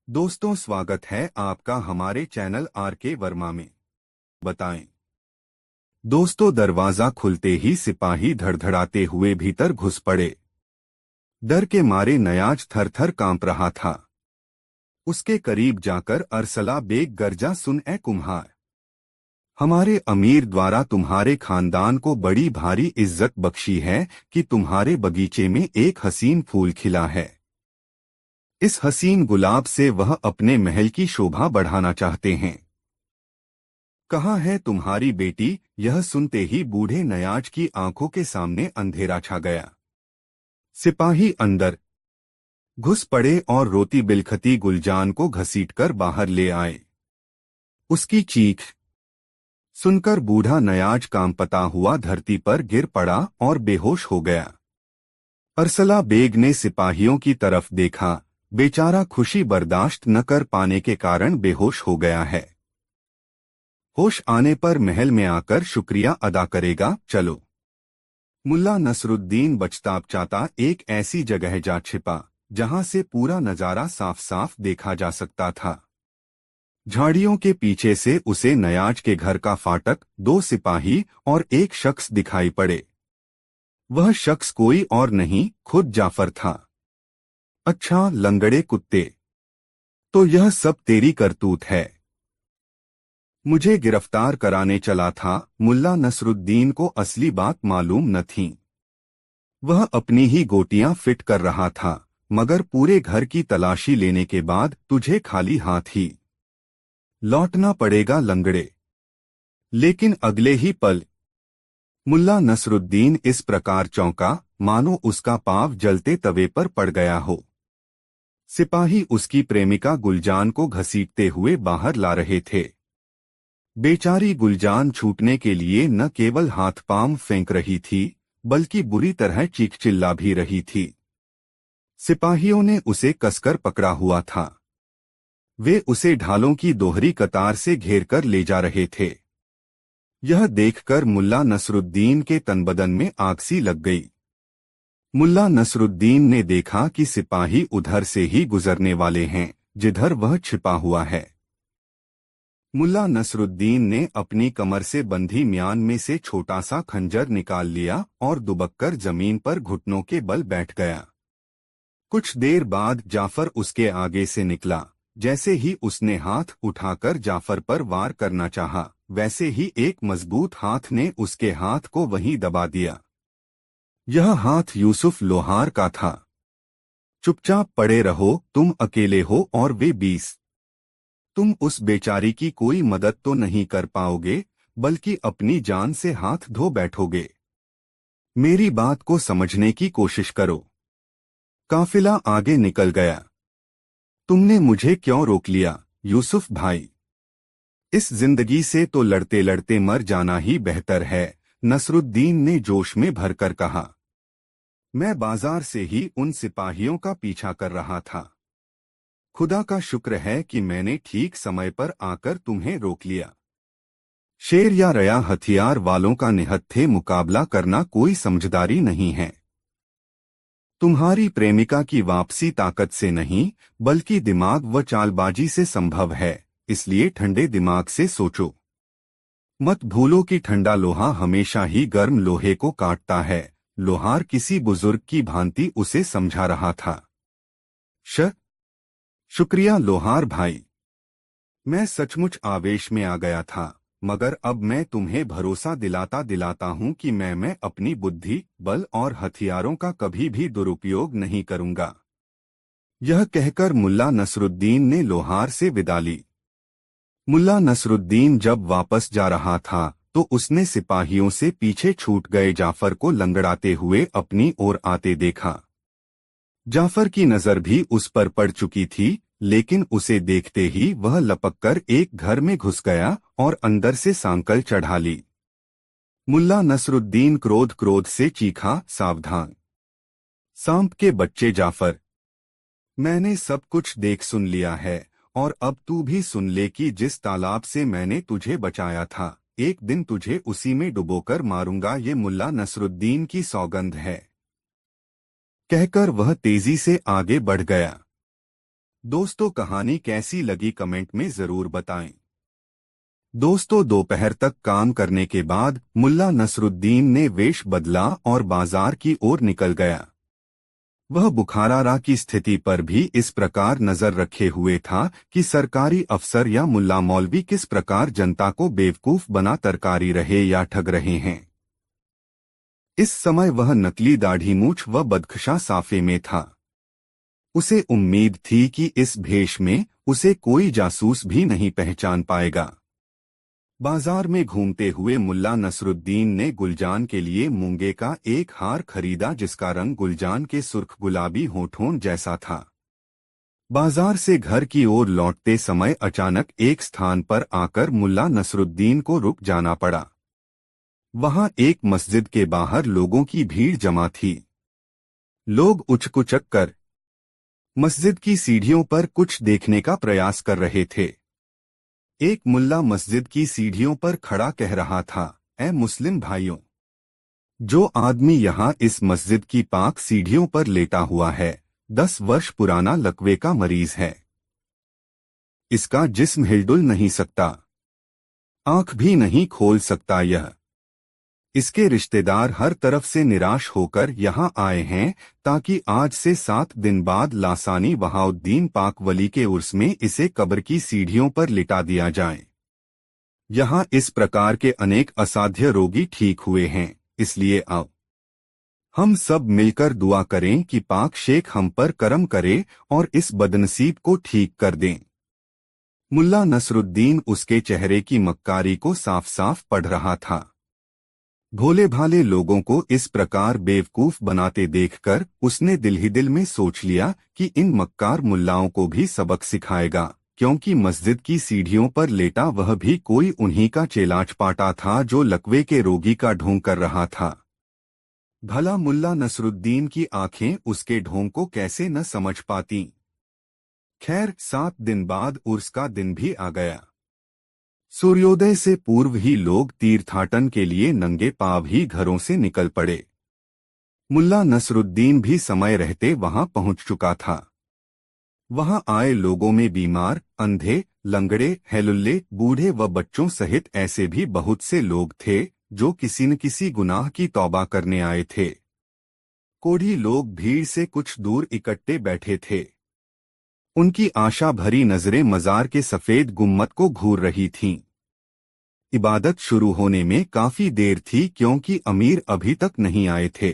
दोस्तों, स्वागत है आपका हमारे चैनल आर के वर्मा में। बताएं दोस्तों, दरवाजा खुलते ही सिपाही धड़धड़ाते हुए भीतर घुस पड़े। डर के मारे नयाज थर-थर कांप रहा था। उसके करीब जाकर अरसला बेग गर्जा, सुन ए कुम्हार, हमारे अमीर द्वारा तुम्हारे खानदान को बड़ी भारी इज्जत बख्शी है कि तुम्हारे बगीचे में एक हसीन फूल खिला है। इस हसीन गुलाब से वह अपने महल की शोभा बढ़ाना चाहते हैं। कहाँ है तुम्हारी बेटी? यह सुनते ही बूढ़े नयाज की आंखों के सामने अंधेरा छा गया। सिपाही अंदर घुस पड़े और रोती बिलखती गुलजान को घसीटकर बाहर ले आए। उसकी चीख सुनकर बूढ़ा नयाज कांपता हुआ धरती पर गिर पड़ा और बेहोश हो गया। अरसला बेग ने सिपाहियों की तरफ देखा। बेचारा खुशी बर्दाश्त न कर पाने के कारण बेहोश हो गया है। होश आने पर महल में आकर शुक्रिया अदा करेगा। चलो। मुल्ला नसरुद्दीन बचताबचाता एक ऐसी जगह जा छिपा जहां से पूरा नजारा साफ साफ देखा जा सकता था। झाड़ियों के पीछे से उसे नयाज के घर का फाटक, दो सिपाही और एक शख्स दिखाई पड़े। वह शख्स कोई और नहीं, खुद जाफर था। अच्छा लंगड़े कुत्ते, तो यह सब तेरी करतूत है? मुझे गिरफ्तार कराने चला था। मुल्ला नसरुद्दीन को असली बात मालूम न थी। वह अपनी ही गोटियां फिट कर रहा था, मगर पूरे घर की तलाशी लेने के बाद तुझे खाली हाथ ही लौटना पड़ेगा लंगड़े। लेकिन अगले ही पल मुल्ला नसरुद्दीन इस प्रकार चौंका मानो उसका पांव जलते तवे पर पड़ गया हो। सिपाही उसकी प्रेमिका गुलजान को घसीटते हुए बाहर ला रहे थे। बेचारी गुलजान छूटने के लिए न केवल हाथ पांव फेंक रही थी, बल्कि बुरी तरह चीख चिल्ला भी रही थी। सिपाहियों ने उसे कसकर पकड़ा हुआ था। वे उसे ढालों की दोहरी कतार से घेरकर ले जा रहे थे। यह देखकर मुल्ला नसरुद्दीन के तनबदन में आग सी लग गई। मुल्ला नसरुद्दीन ने देखा कि सिपाही उधर से ही गुजरने वाले हैं जिधर वह छिपा हुआ है। मुल्ला नसरुद्दीन ने अपनी कमर से बंधी म्यान में से छोटा सा खंजर निकाल लिया और दुबककर जमीन पर घुटनों के बल बैठ गया। कुछ देर बाद जाफर उसके आगे से निकला। जैसे ही उसने हाथ उठाकर जाफर पर वार करना चाहा, वैसे ही एक मजबूत हाथ ने उसके हाथ को वहीं दबा दिया। यह हाथ यूसुफ लोहार का था। चुपचाप पड़े रहो, तुम अकेले हो और वे 20। तुम उस बेचारी की कोई मदद तो नहीं कर पाओगे, बल्कि अपनी जान से हाथ धो बैठोगे। मेरी बात को समझने की कोशिश करो। काफिला आगे निकल गया। तुमने मुझे क्यों रोक लिया यूसुफ भाई? इस जिंदगी से तो लड़ते लड़ते मर जाना ही बेहतर है, नसरुद्दीन ने जोश में भरकर कहा। मैं बाजार से ही उन सिपाहियों का पीछा कर रहा था। खुदा का शुक्र है कि मैंने ठीक समय पर आकर तुम्हें रोक लिया। शेर या रया हथियार वालों का निहत्थे मुकाबला करना कोई समझदारी नहीं है। तुम्हारी प्रेमिका की वापसी ताकत से नहीं, बल्कि दिमाग व चालबाजी से संभव है, इसलिए ठंडे दिमाग से सोचो। मत भूलो कि ठंडा लोहा हमेशा ही गर्म लोहे को काटता है। लोहार किसी बुजुर्ग की भांति उसे समझा रहा था। शुक्रिया लोहार भाई। मैं सचमुच आवेश में आ गया था, मगर अब मैं तुम्हें भरोसा दिलाता दिलाता हूं कि मैं अपनी बुद्धि, बल और हथियारों का कभी भी दुरुपयोग नहीं करूंगा। यह कहकर मुल्ला नसरुद्दीन ने लोहार से विदा ली। मुल्ला नसरुद्दीन जब वापस जा रहा था तो उसने सिपाहियों से पीछे छूट गए जाफर को लंगड़ाते हुए अपनी ओर आते देखा। जाफर की नजर भी उस पर पड़ चुकी थी, लेकिन उसे देखते ही वह लपककर एक घर में घुस गया और अंदर से सांकल चढ़ा ली। मुल्ला नसरुद्दीन क्रोध से चीखा, सावधान सांप के बच्चे जाफर! मैंने सब कुछ देख सुन लिया है, और अब तू भी सुन ले कि जिस तालाब से मैंने तुझे बचाया था, एक दिन तुझे उसी में डुबोकर मारूंगा। ये मुल्ला नसरुद्दीन की सौगंध है। कहकर वह तेजी से आगे बढ़ गया। दोस्तों कहानी कैसी लगी कमेंट में जरूर बताएं। दोस्तों दोपहर तक काम करने के बाद मुल्ला नसरुद्दीन ने वेश बदला और बाजार की ओर निकल गया। वह बुखारा की स्थिति पर भी इस प्रकार नजर रखे हुए था कि सरकारी अफसर या मुल्ला मौलवी किस प्रकार जनता को बेवकूफ बना तरकारी रहे या ठग रहे हैं। इस समय वह नकली दाढ़ी मूछ व बदखशा साफे में था। उसे उम्मीद थी कि इस भेष में उसे कोई जासूस भी नहीं पहचान पाएगा। बाजार में घूमते हुए मुल्ला नसरुद्दीन ने गुलजान के लिए मूंगे का एक हार खरीदा जिसका रंग गुलजान के सुर्ख गुलाबी होठों जैसा था। बाजार से घर की ओर लौटते समय अचानक एक स्थान पर आकर मुल्ला नसरुद्दीन को रुक जाना पड़ा। वहां एक मस्जिद के बाहर लोगों की भीड़ जमा थी। लोग उचकुचक कर मस्जिद की सीढ़ियों पर कुछ देखने का प्रयास कर रहे थे। एक मुल्ला मस्जिद की सीढ़ियों पर खड़ा कह रहा था, ऐ मुस्लिम भाइयों, जो आदमी यहाँ इस मस्जिद की पाक सीढ़ियों पर लेटा हुआ है 10 वर्ष पुराना लकवे का मरीज है। इसका जिस्म हिलडुल नहीं सकता, आंख भी नहीं खोल सकता। इसके रिश्तेदार हर तरफ से निराश होकर यहाँ आए हैं ताकि आज से 7 दिन बाद लासानी वहाउद्दीन पाक वली के उर्स में इसे कब्र की सीढ़ियों पर लिटा दिया जाए। यहाँ इस प्रकार के अनेक असाध्य रोगी ठीक हुए हैं, इसलिए आओ हम सब मिलकर दुआ करें कि पाक शेख हम पर करम करे और इस बदनसीब को ठीक कर दें। मुल्ला नसरुद्दीन उसके चेहरे की मक्कारी को साफ साफ पढ़ रहा था। भोले भाले लोगों को इस प्रकार बेवकूफ बनाते देखकर उसने दिल ही दिल में सोच लिया कि इन मक्कार मुल्लाओं को भी सबक सिखाएगा, क्योंकि मस्जिद की सीढ़ियों पर लेटा वह भी कोई उन्हीं का चेलाच पाटा था जो लकवे के रोगी का ढोंग कर रहा था। भला मुल्ला नसरुद्दीन की आंखें उसके ढोंग को कैसे न समझ पाती। खैर 7 दिन बाद उर्स का दिन भी आ गया। सूर्योदय से पूर्व ही लोग तीर्थाटन के लिए नंगे पांव ही घरों से निकल पड़े। मुल्ला नसरुद्दीन भी समय रहते वहां पहुंच चुका था। वहां आए लोगों में बीमार, अंधे, लंगड़े, हेलुल्ले, बूढ़े व बच्चों सहित ऐसे भी बहुत से लोग थे जो किसी न किसी गुनाह की तौबा करने आए थे। कोढ़ी लोग भीड़ से कुछ दूर इकट्ठे बैठे थे। उनकी आशा भरी नजरें मजार के सफेद गुम्मत को घूर रही थीं। इबादत शुरू होने में काफी देर थी क्योंकि अमीर अभी तक नहीं आए थे।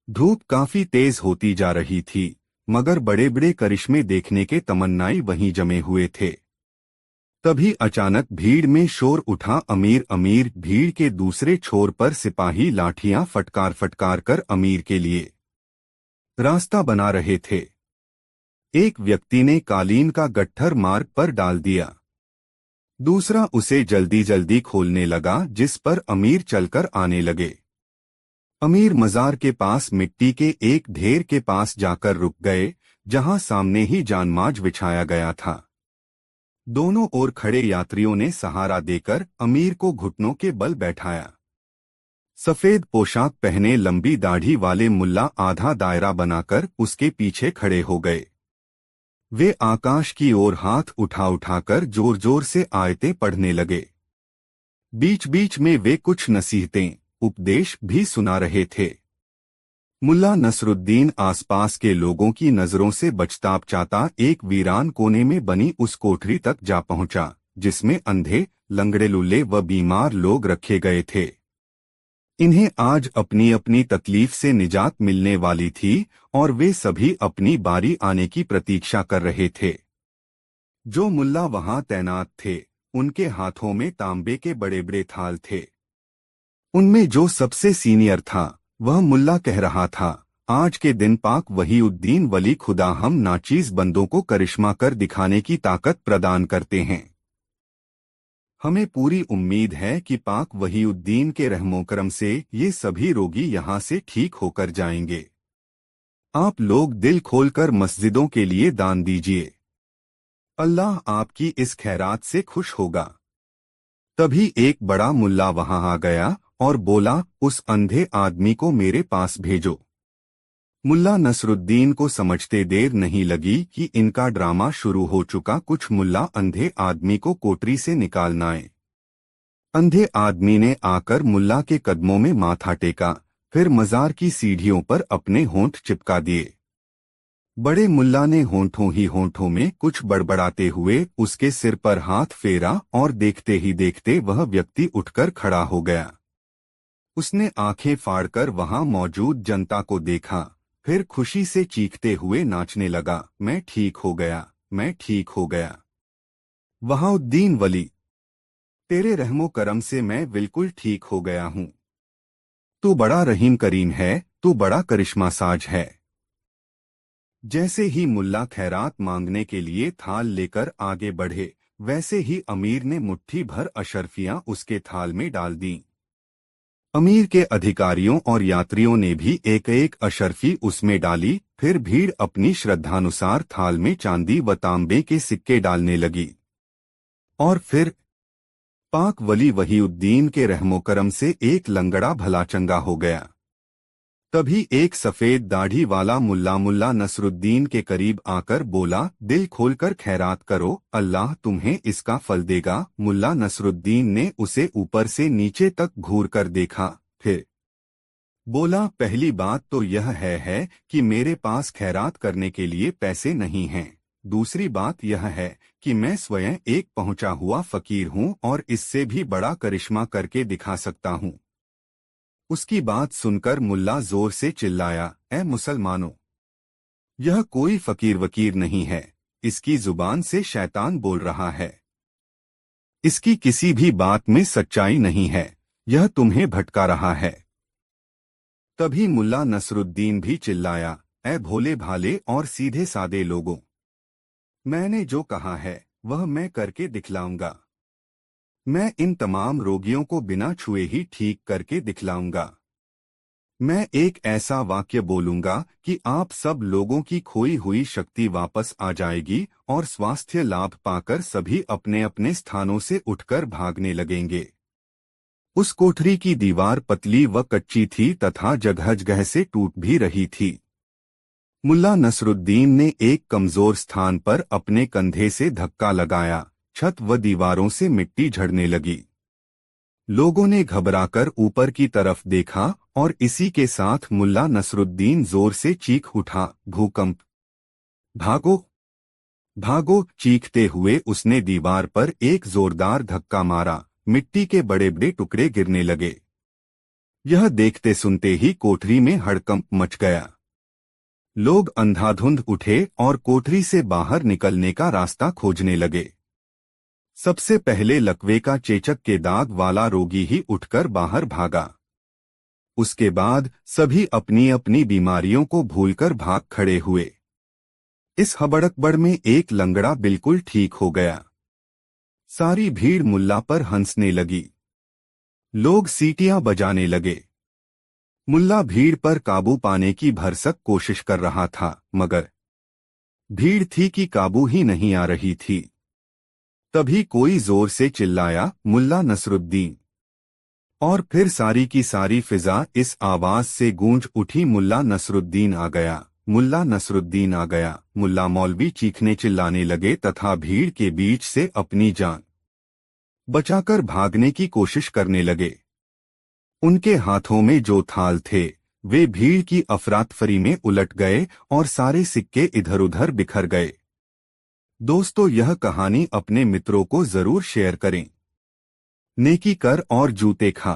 धूप काफी तेज होती जा रही थी, मगर बड़े बड़े करिश्मे देखने के तमन्नाई वहीं जमे हुए थे। तभी अचानक भीड़ में शोर उठा, अमीर अमीर। भीड़ के दूसरे छोर पर सिपाही लाठियां फटकार फटकार कर अमीर के लिए रास्ता बना रहे थे। एक व्यक्ति ने कालीन का गट्ठर मार्ग पर डाल दिया। दूसरा उसे जल्दी जल्दी खोलने लगा, जिस पर अमीर चलकर आने लगे। अमीर मजार के पास मिट्टी के एक ढेर के पास जाकर रुक गए, जहां सामने ही जानमाज बिछाया गया था। दोनों ओर खड़े यात्रियों ने सहारा देकर अमीर को घुटनों के बल बैठाया। सफेद पोशाक पहने लंबी दाढ़ी वाले मुल्ला आधा दायरा बनाकर उसके पीछे खड़े हो गए। वे आकाश की ओर हाथ उठा उठाकर जोर जोर से आयतें पढ़ने लगे। बीच बीच में वे कुछ नसीहतें, उपदेश भी सुना रहे थे। मुल्ला नसरुद्दीन आसपास के लोगों की नजरों से बचताप चाहता एक वीरान कोने में बनी उस कोठरी तक जा पहुंचा, जिसमें अंधे, लंगड़े, लुल्ले व बीमार लोग रखे गए थे। इन्हें आज अपनी अपनी तकलीफ से निजात मिलने वाली थी और वे सभी अपनी बारी आने की प्रतीक्षा कर रहे थे। जो मुल्ला वहां तैनात थे, उनके हाथों में तांबे के बड़े बड़े थाल थे। उनमें जो सबसे सीनियर था, वह मुल्ला कह रहा था, आज के दिन पाक वहीउद्दीन वली खुदा हम नाचीज बंदों को करिश्मा कर दिखाने की ताकत प्रदान करते हैं। हमें पूरी उम्मीद है कि पाक वहीउद्दीन के रहमोकरम से ये सभी रोगी यहाँ से ठीक होकर जाएंगे। आप लोग दिल खोलकर मस्जिदों के लिए दान दीजिए। अल्लाह आपकी इस खैरात से खुश होगा। तभी एक बड़ा मुल्ला वहां आ गया और बोला, उस अंधे आदमी को मेरे पास भेजो। मुल्ला नसरुद्दीन को समझते देर नहीं लगी कि इनका ड्रामा शुरू हो चुका। कुछ मुल्ला अंधे आदमी को कोठरी से निकालना आए। अंधे आदमी ने आकर मुल्ला के कदमों में माथा टेका, फिर मजार की सीढ़ियों पर अपने होंठ चिपका दिए। बड़े मुल्ला ने होंठों ही होंठों में कुछ बड़बड़ाते हुए उसके सिर पर हाथ फेरा और देखते ही देखते वह व्यक्ति उठकर खड़ा हो गया। उसने आंखें फाड़कर वहां मौजूद जनता को देखा, फिर खुशी से चीखते हुए नाचने लगा, मैं ठीक हो गया, मैं ठीक हो गया। वहाउद्दीन वली, तेरे रहमो करम से मैं बिल्कुल ठीक हो गया हूँ। तू बड़ा रहीम करीम है, तू बड़ा करिश्मा साज है। जैसे ही मुल्ला खैरात मांगने के लिए थाल लेकर आगे बढ़े, वैसे ही अमीर ने मुट्ठी भर अशर्फियां उसके थाल में डाल दी। अमीर के अधिकारियों और यात्रियों ने भी एक एक अशर्फी उसमें डाली। फिर भीड़ अपनी श्रद्धानुसार थाल में चांदी व तांबे के सिक्के डालने लगी। और फिर पाक वली वहीउद्दीन के रहमोकरम से एक लंगड़ा भला चंगा हो गया। तभी एक सफेद दाढ़ी वाला मुल्ला नसरुद्दीन के करीब आकर बोला, दिल खोलकर खैरात करो, अल्लाह तुम्हें इसका फल देगा। मुल्ला नसरुद्दीन ने उसे ऊपर से नीचे तक घूर कर देखा, फिर बोला, पहली बात तो यह है कि मेरे पास खैरात करने के लिए पैसे नहीं हैं। दूसरी बात यह है कि मैं स्वयं एक पहुंचा हुआ फकीर हूं और इससे भी बड़ा करिश्मा करके दिखा सकता हूं। उसकी बात सुनकर मुल्ला जोर से चिल्लाया, ए मुसलमानों, यह कोई फकीर वकीर नहीं है, इसकी जुबान से शैतान बोल रहा है। इसकी किसी भी बात में सच्चाई नहीं है, यह तुम्हें भटका रहा है। तभी मुल्ला नसरुद्दीन भी चिल्लाया, ए भोले भाले और सीधे सादे लोगों, मैंने जो कहा है वह मैं करके दिखलाऊंगा। मैं इन तमाम रोगियों को बिना छुए ही ठीक करके दिखलाऊंगा। मैं एक ऐसा वाक्य बोलूंगा कि आप सब लोगों की खोई हुई शक्ति वापस आ जाएगी और स्वास्थ्य लाभ पाकर सभी अपने अपने स्थानों से उठकर भागने लगेंगे। उस कोठरी की दीवार पतली व कच्ची थी तथा जगह जगह से टूट भी रही थी। मुल्ला नसरुद्दीन ने एक कमजोर स्थान पर अपने कंधे से धक्का लगाया, छत व दीवारों से मिट्टी झड़ने लगी। लोगों ने घबराकर ऊपर की तरफ देखा और इसी के साथ मुल्ला नसरुद्दीन जोर से चीख उठा, भूकंप! भागो भागो! चीखते हुए उसने दीवार पर एक जोरदार धक्का मारा, मिट्टी के बड़े बड़े टुकड़े गिरने लगे। यह देखते सुनते ही कोठरी में हड़कंप मच गया। लोग अंधाधुंध उठे और कोठरी से बाहर निकलने का रास्ता खोजने लगे। सबसे पहले लकवे का चेचक के दाग वाला रोगी ही उठकर बाहर भागा। उसके बाद सभी अपनी अपनी बीमारियों को भूलकर भाग खड़े हुए। इस हबड़कबड़ में एक लंगड़ा बिल्कुल ठीक हो गया। सारी भीड़ मुल्ला पर हंसने लगी। लोग सीटियां बजाने लगे। मुल्ला भीड़ पर काबू पाने की भरसक कोशिश कर रहा था, मगर भीड़ थी कि काबू ही नहीं आ रही थी। तभी कोई जोर से चिल्लाया, मुल्ला नसरुद्दीन! और फिर सारी की सारी फिजा इस आवाज से गूंज उठी, मुल्ला नसरुद्दीन आ गया, मुल्ला नसरुद्दीन आ गया। मुल्ला मौलवी चीखने चिल्लाने लगे तथा भीड़ के बीच से अपनी जान बचाकर भागने की कोशिश करने लगे। उनके हाथों में जो थाल थे वे भीड़ की अफरातफरी में उलट गए और सारे सिक्के इधर उधर बिखर गए। दोस्तों, यह कहानी अपने मित्रों को जरूर शेयर करें। नेकी कर और जूते खा।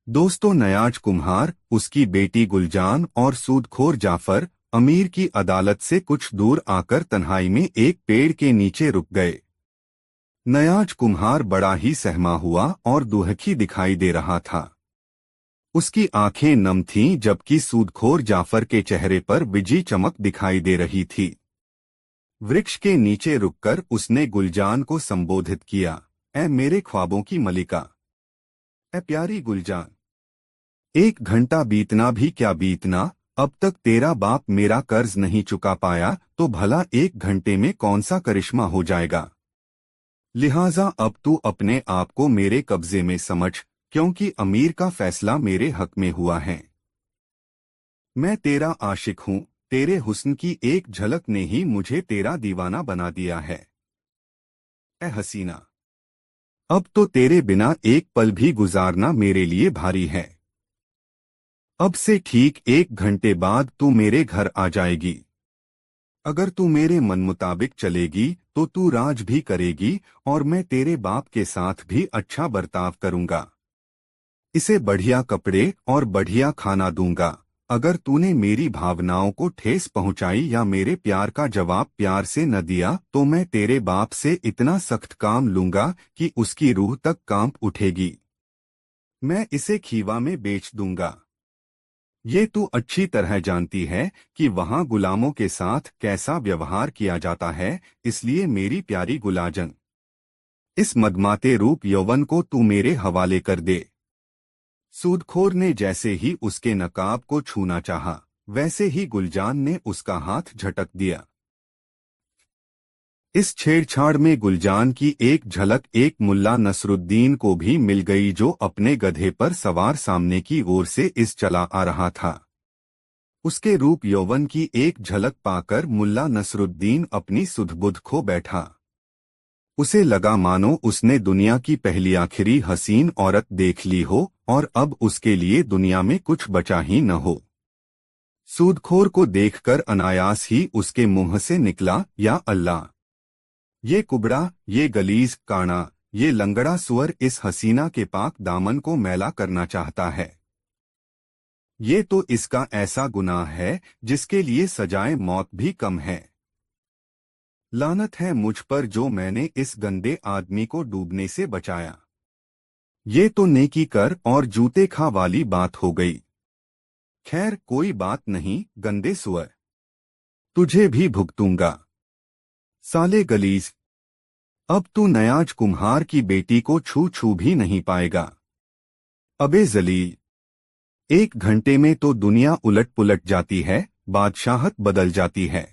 दोस्तों, नयाज कुम्हार, उसकी बेटी गुलजान और सूदखोर जाफर अमीर की अदालत से कुछ दूर आकर तन्हाई में एक पेड़ के नीचे रुक गए। नयाज कुम्हार बड़ा ही सहमा हुआ और दुहखी दिखाई दे रहा था। उसकी आंखें नम थीं जबकि सूदखोर जाफर के चेहरे पर बिजी चमक दिखाई दे रही थी। वृक्ष के नीचे रुककर उसने गुलजान को संबोधित किया, ऐ मेरे ख्वाबों की मलिका, ऐ प्यारी गुलजान, 1 घंटा बीतना भी क्या बीतना, अब तक तेरा बाप मेरा कर्ज नहीं चुका पाया तो भला 1 घंटे में कौन सा करिश्मा हो जाएगा। लिहाजा अब तू अपने आप को मेरे कब्जे में समझ, क्योंकि अमीर का फैसला मेरे हक में हुआ है। मैं तेरा आशिक हूँ, तेरे हुस्न की एक झलक ने ही मुझे तेरा दीवाना बना दिया है। ए हसीना, अब तो तेरे बिना एक पल भी गुजारना मेरे लिए भारी है। अब से ठीक 1 घंटे बाद तू मेरे घर आ जाएगी। अगर तू मेरे मन मुताबिक चलेगी तो तू राज भी करेगी और मैं तेरे बाप के साथ भी अच्छा बर्ताव करूंगा। इसे बढ़िया कपड़े और बढ़िया खाना दूंगा। अगर तूने मेरी भावनाओं को ठेस पहुंचाई या मेरे प्यार का जवाब प्यार से न दिया तो मैं तेरे बाप से इतना सख्त काम लूंगा कि उसकी रूह तक कांप उठेगी। मैं इसे खीवा में बेच दूंगा। ये तू अच्छी तरह जानती है कि वहां गुलामों के साथ कैसा व्यवहार किया जाता है, इसलिए मेरी प्यारी गुलाजन, इस मदमाते रूप यौवन को तू मेरे हवाले कर दे। सूदखोर ने जैसे ही उसके नकाब को छूना चाहा, वैसे ही गुलजान ने उसका हाथ झटक दिया। इस छेड़छाड़ में गुलजान की एक झलक एक मुल्ला नसरुद्दीन को भी मिल गई, जो अपने गधे पर सवार सामने की ओर से इस चला आ रहा था। उसके रूप यौवन की एक झलक पाकर मुल्ला नसरुद्दीन अपनी सुध-बुध खो बैठा। उसे लगा मानो उसने दुनिया की पहली आखिरी हसीन औरत देख ली हो और अब उसके लिए दुनिया में कुछ बचा ही न हो। सूदखोर को देखकर अनायास ही उसके मुंह से निकला, या अल्लाह! ये कुबड़ा, ये गलीज काना, ये लंगड़ा सुअर इस हसीना के पाक दामन को मैला करना चाहता है। ये तो इसका ऐसा गुनाह है जिसके लिए सजाए मौत भी कम है। लानत है मुझ पर जो मैंने इस गंदे आदमी को डूबने से बचाया। ये तो नेकी कर और जूते खा वाली बात हो गई। खैर कोई बात नहीं गंदे सुअर, तुझे भी भुगतूंगा। साले गलीज, अब तू नयाज कुम्हार की बेटी को छू छू भी नहीं पाएगा। अबे जलील, 1 घंटे में तो दुनिया उलट पुलट जाती है, बादशाहत बदल जाती है।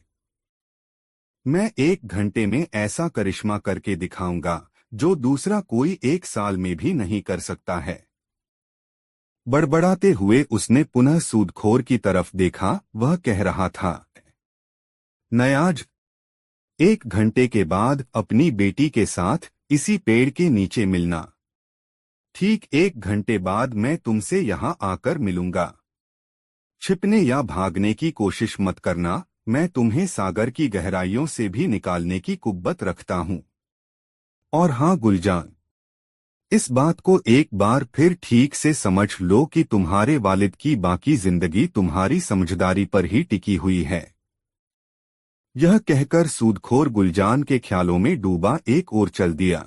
मैं 1 घंटे में ऐसा करिश्मा करके दिखाऊंगा जो दूसरा कोई 1 साल में भी नहीं कर सकता है। बड़बड़ाते हुए उसने पुनः सूदखोर की तरफ देखा। वह कह रहा था, नयाज, 1 घंटे के बाद अपनी बेटी के साथ इसी पेड़ के नीचे मिलना। ठीक 1 घंटे बाद मैं तुमसे यहाँ आकर मिलूंगा। छिपने या भागने की कोशिश मत करना, मैं तुम्हें सागर की गहराइयों से भी निकालने की कुव्वत रखता हूँ। और हाँ गुलजान, इस बात को एक बार फिर ठीक से समझ लो कि तुम्हारे वालिद की बाकी जिंदगी तुम्हारी समझदारी पर ही टिकी हुई है। यह कहकर सूदखोर गुलजान के ख्यालों में डूबा एक ओर चल दिया।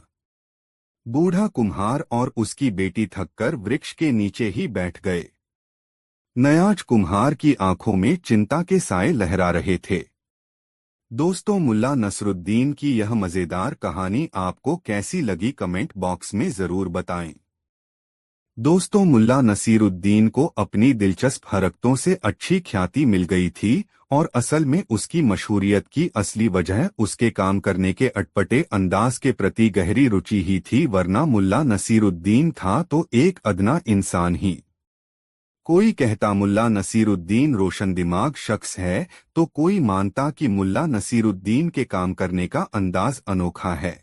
बूढ़ा कुम्हार और उसकी बेटी थककर वृक्ष के नीचे ही बैठ गए। नयाज कुम्हार की आंखों में चिंता के साए लहरा रहे थे। दोस्तों, मुल्ला नसरुद्दीन की यह मजेदार कहानी आपको कैसी लगी कमेंट बॉक्स में जरूर बताएं। दोस्तों, मुल्ला नसीरुद्दीन को अपनी दिलचस्प हरकतों से अच्छी ख्याति मिल गई थी और असल में उसकी मशहूरियत की असली वजह उसके काम करने के अटपटे अंदाज के प्रति गहरी रुचि ही थी, वरना मुल्ला नसीरुद्दीन था तो एक अदना इंसान ही। कोई कहता मुल्ला नसीरुद्दीन रोशन दिमाग शख्स है तो कोई मानता कि मुल्ला नसीरुद्दीन के काम करने का अंदाज अनोखा है।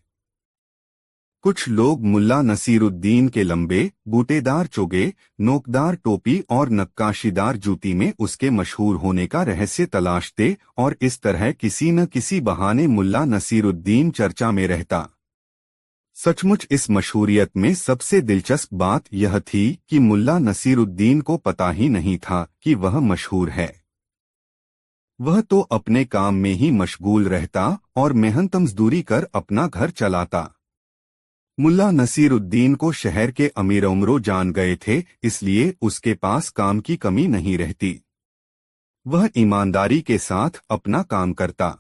कुछ लोग मुल्ला नसीरुद्दीन के लंबे, बूटेदार चोगे, नोकदार टोपी और नक्काशीदार जूती में उसके मशहूर होने का रहस्य तलाशते और इस तरह किसी न किसी बहाने मुल्ला नसीरुद्दीन चर्चा में रहता। सचमुच इस मशहूरियत में सबसे दिलचस्प बात यह थी कि मुल्ला नसीरुद्दीन को पता ही नहीं था कि वह मशहूर है। वह तो अपने काम में ही मशगूल रहता और मेहनत मजदूरी कर अपना घर चलाता। मुल्ला नसीरुद्दीन को शहर के अमीर उमरो जान गए थे, इसलिए उसके पास काम की कमी नहीं रहती। वह ईमानदारी के साथ अपना काम करता।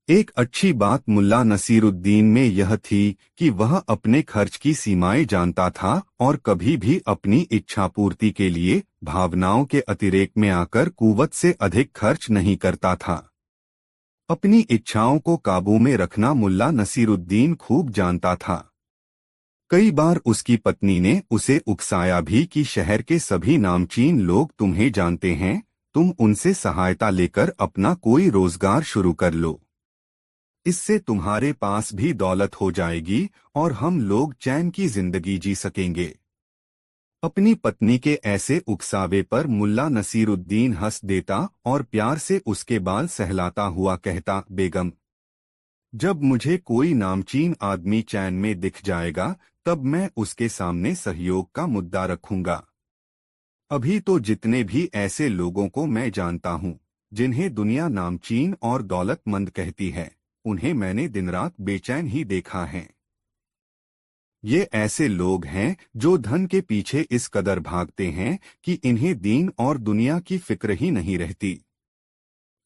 एक अच्छी बात मुल्ला नसीरुद्दीन में यह थी कि वह अपने खर्च की सीमाएं जानता था और कभी भी अपनी इच्छा पूर्ति के लिए भावनाओं के अतिरेक में आकर कुव्वत से अधिक खर्च नहीं करता था। अपनी इच्छाओं को काबू में रखना मुल्ला नसीरुद्दीन खूब जानता था। कई बार उसकी पत्नी ने उसे उकसाया भी कि शहर के सभी नामचीन लोग तुम्हें जानते हैं, तुम उनसे सहायता लेकर अपना कोई रोजगार शुरू कर लो। इससे तुम्हारे पास भी दौलत हो जाएगी और हम लोग चैन की जिंदगी जी सकेंगे। अपनी पत्नी के ऐसे उकसावे पर मुल्ला नसीरुद्दीन हंस देता और प्यार से उसके बाल सहलाता हुआ कहता, बेगम, जब मुझे कोई नामचीन आदमी चैन में दिख जाएगा तब मैं उसके सामने सहयोग का मुद्दा रखूंगा। अभी तो जितने भी ऐसे लोगों को मैं जानता हूँ जिन्हें दुनिया नामचीन और दौलतमंद कहती है, उन्हें मैंने दिन रात बेचैन ही देखा है। ये ऐसे लोग हैं जो धन के पीछे इस कदर भागते हैं कि इन्हें दीन और दुनिया की फिक्र ही नहीं रहती।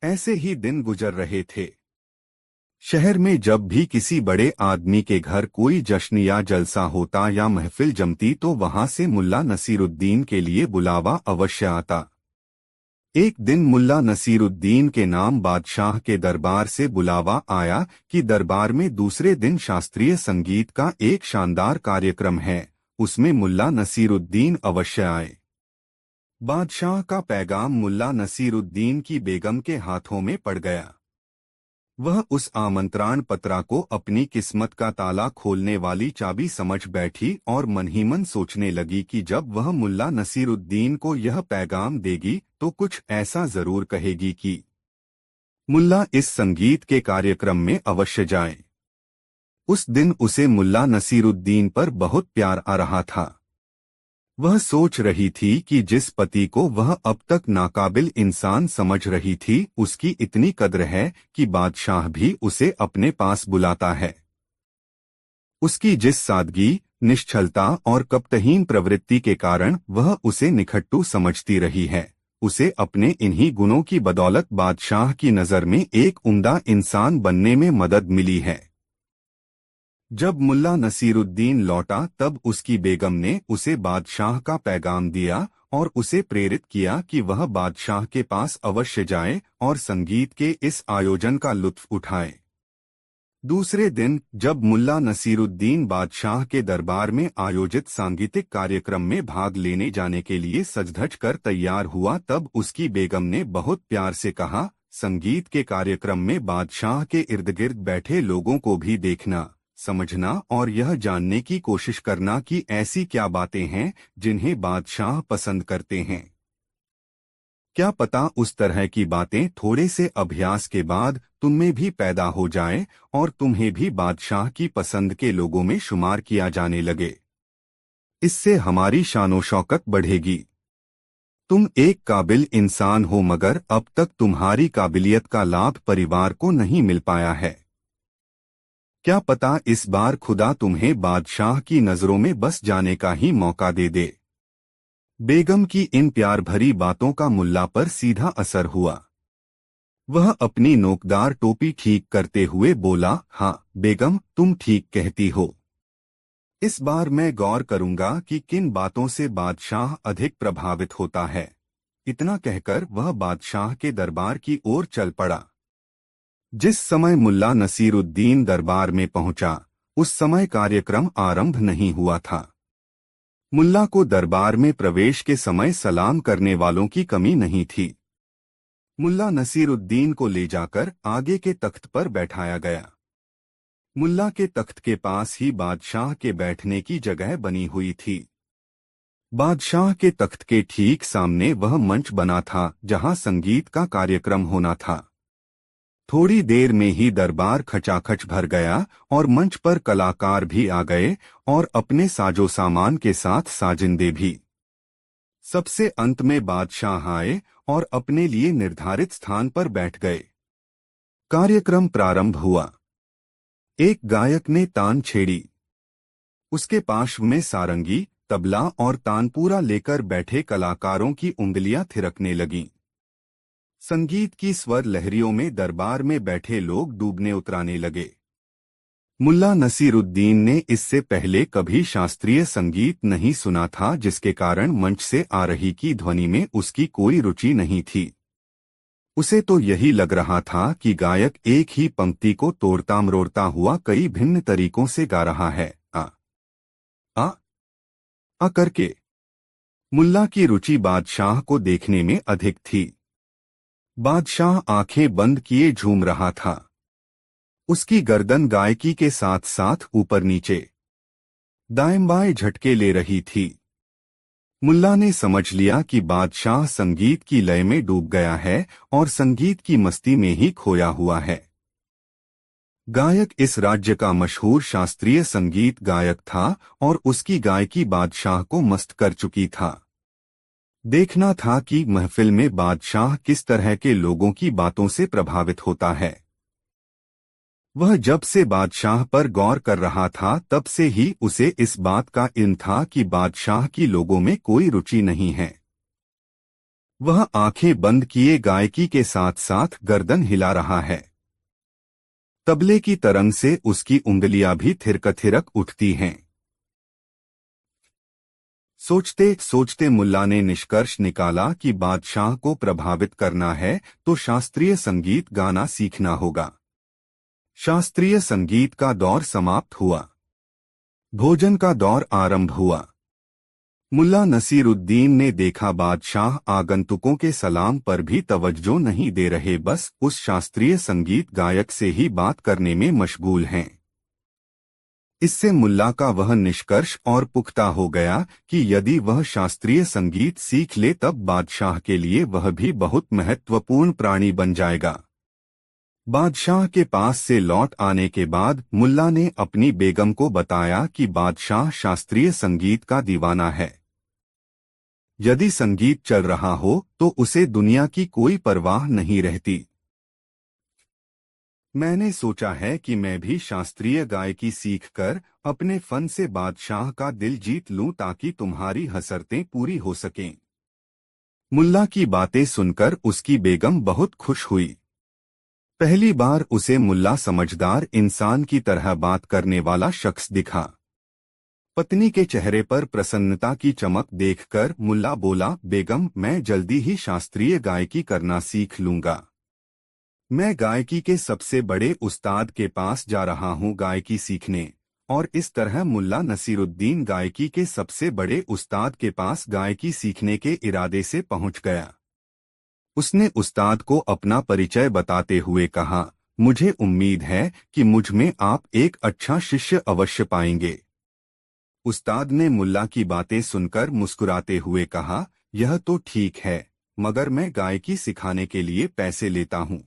ऐसे ही दिन गुजर रहे थे। शहर में जब भी किसी बड़े आदमी के घर कोई जश्न या जलसा होता या महफिल जमती तो वहां से मुल्ला नसीरुद्दीन के लिए बुलावा अवश्य आता। एक दिन मुल्ला नसीरुद्दीन के नाम बादशाह के दरबार से बुलावा आया कि दरबार में दूसरे दिन शास्त्रीय संगीत का एक शानदार कार्यक्रम है, उसमें मुल्ला नसीरुद्दीन अवश्य आए। बादशाह का पैगाम मुल्ला नसीरुद्दीन की बेगम के हाथों में पड़ गया। वह उस आमंत्रण पत्रा को अपनी किस्मत का ताला खोलने वाली चाबी समझ बैठी और मन ही मन सोचने लगी कि जब वह मुल्ला नसीरुद्दीन को यह पैगाम देगी तो कुछ ऐसा जरूर कहेगी कि मुल्ला इस संगीत के कार्यक्रम में अवश्य जाए। उस दिन उसे मुल्ला नसीरुद्दीन पर बहुत प्यार आ रहा था। वह सोच रही थी कि जिस पति को वह अब तक नाकाबिल इंसान समझ रही थी उसकी इतनी कद्र है कि बादशाह भी उसे अपने पास बुलाता है। उसकी जिस सादगी, निश्चलता और कपटहीन प्रवृत्ति के कारण वह उसे निखट्टू समझती रही है, उसे अपने इन्हीं गुणों की बदौलत बादशाह की नज़र में एक उम्दा इंसान बनने में मदद मिली है। जब मुल्ला नसीरुद्दीन लौटा तब उसकी बेगम ने उसे बादशाह का पैगाम दिया और उसे प्रेरित किया कि वह बादशाह के पास अवश्य जाए और संगीत के इस आयोजन का लुत्फ उठाए। दूसरे दिन जब मुल्ला नसीरुद्दीन बादशाह के दरबार में आयोजित सांगीतिक कार्यक्रम में भाग लेने जाने के लिए सज-धज कर तैयार हुआ तब उसकी बेगम ने बहुत प्यार से कहा, संगीत के कार्यक्रम में बादशाह के इर्द-गिर्द बैठे लोगों को भी देखना, समझना और यह जानने की कोशिश करना कि ऐसी क्या बातें हैं जिन्हें बादशाह पसंद करते हैं। क्या पता उस तरह की बातें थोड़े से अभ्यास के बाद तुम में भी पैदा हो जाएं और तुम्हें भी बादशाह की पसंद के लोगों में शुमार किया जाने लगे। इससे हमारी शानो शौकत बढ़ेगी। तुम एक काबिल इंसान हो मगर अब तक तुम्हारी काबिलियत का लाभ परिवार को नहीं मिल पाया है। क्या पता इस बार खुदा तुम्हें बादशाह की नजरों में बस जाने का ही मौका दे दे। बेगम की इन प्यार भरी बातों का मुल्ला पर सीधा असर हुआ। वह अपनी नोकदार टोपी ठीक करते हुए बोला, हाँ बेगम, तुम ठीक कहती हो। इस बार मैं गौर करूंगा कि किन बातों से बादशाह अधिक प्रभावित होता है। इतना कहकर वह बादशाह के दरबार की ओर चल पड़ा। जिस समय मुल्ला नसीरुद्दीन दरबार में पहुंचा उस समय कार्यक्रम आरंभ नहीं हुआ था। मुल्ला को दरबार में प्रवेश के समय सलाम करने वालों की कमी नहीं थी। मुल्ला नसीरुद्दीन को ले जाकर आगे के तख्त पर बैठाया गया। मुल्ला के तख्त के पास ही बादशाह के बैठने की जगह बनी हुई थी। बादशाह के तख्त के ठीक सामने वह मंच बना था जहां संगीत का कार्यक्रम होना था। थोड़ी देर में ही दरबार खचाखच भर गया और मंच पर कलाकार भी आ गए और अपने साजो सामान के साथ साजिंदे भी। सबसे अंत में बादशाह आए और अपने लिए निर्धारित स्थान पर बैठ गए। कार्यक्रम प्रारंभ हुआ। एक गायक ने तान छेड़ी। उसके पार्श्व में सारंगी, तबला और तानपूरा लेकर बैठे कलाकारों की उंगलियां थिरकने लगीं। संगीत की स्वर लहरियों में दरबार में बैठे लोग डूबने उतराने लगे। मुल्ला नसीरुद्दीन ने इससे पहले कभी शास्त्रीय संगीत नहीं सुना था, जिसके कारण मंच से आ रही की ध्वनि में उसकी कोई रुचि नहीं थी। उसे तो यही लग रहा था कि गायक एक ही पंक्ति को तोड़ता मरोड़ता हुआ कई भिन्न तरीकों से गा रहा है, आ करके। मुल्ला की रुचि बादशाह को देखने में अधिक थी। बादशाह आंखें बंद किए झूम रहा था। उसकी गर्दन गायकी के साथ साथ ऊपर नीचे दाएं बाएं झटके ले रही थी। मुल्ला ने समझ लिया कि बादशाह संगीत की लय में डूब गया है और संगीत की मस्ती में ही खोया हुआ है। गायक इस राज्य का मशहूर शास्त्रीय संगीत गायक था और उसकी गायकी बादशाह को मस्त कर चुकी था। देखना था कि महफिल में बादशाह किस तरह के लोगों की बातों से प्रभावित होता है। वह जब से बादशाह पर गौर कर रहा था तब से ही उसे इस बात का इल्म था कि बादशाह की लोगों में कोई रुचि नहीं है। वह आंखें बंद किए गायकी के साथ साथ गर्दन हिला रहा है। तबले की तरंग से उसकी उंगलियां भी थिरक उठती हैं। सोचते सोचते मुल्ला ने निष्कर्ष निकाला कि बादशाह को प्रभावित करना है तो शास्त्रीय संगीत गाना सीखना होगा। शास्त्रीय संगीत का दौर समाप्त हुआ। भोजन का दौर आरंभ हुआ। मुल्ला नसीरुद्दीन ने देखा बादशाह आगंतुकों के सलाम पर भी तवज्जो नहीं दे रहे, बस उस शास्त्रीय संगीत गायक से ही बात करने में मशगूल हैं। इससे मुल्ला का वह निष्कर्ष और पुख्ता हो गया कि यदि वह शास्त्रीय संगीत सीख ले तब बादशाह के लिए वह भी बहुत महत्वपूर्ण प्राणी बन जाएगा। बादशाह के पास से लौट आने के बाद मुल्ला ने अपनी बेगम को बताया कि बादशाह शास्त्रीय संगीत का दीवाना है। यदि संगीत चल रहा हो तो उसे दुनिया की कोई परवाह नहीं रहती। मैंने सोचा है कि मैं भी शास्त्रीय गायकी सीखकर अपने फन से बादशाह का दिल जीत लूं ताकि तुम्हारी हसरतें पूरी हो सकें। मुल्ला की बातें सुनकर उसकी बेगम बहुत खुश हुई। पहली बार उसे मुल्ला समझदार इंसान की तरह बात करने वाला शख्स दिखा। पत्नी के चेहरे पर प्रसन्नता की चमक देखकर मुल्ला बोला, बेगम, मैं जल्दी ही शास्त्रीय गायकी करना सीख लूंगा। मैं गायकी के सबसे बड़े उस्ताद के पास जा रहा हूँ गायकी सीखने। और इस तरह मुल्ला नसीरुद्दीन गायकी के सबसे बड़े उस्ताद के पास गायकी सीखने के इरादे से पहुंच गया। उसने उस्ताद को अपना परिचय बताते हुए कहा, मुझे उम्मीद है कि मुझ में आप एक अच्छा शिष्य अवश्य पाएंगे। उस्ताद ने मुल्ला की बातें सुनकर मुस्कुराते हुए कहा, यह तो ठीक है, मगर मैं गायकी सिखाने के लिए पैसे लेता हूँ।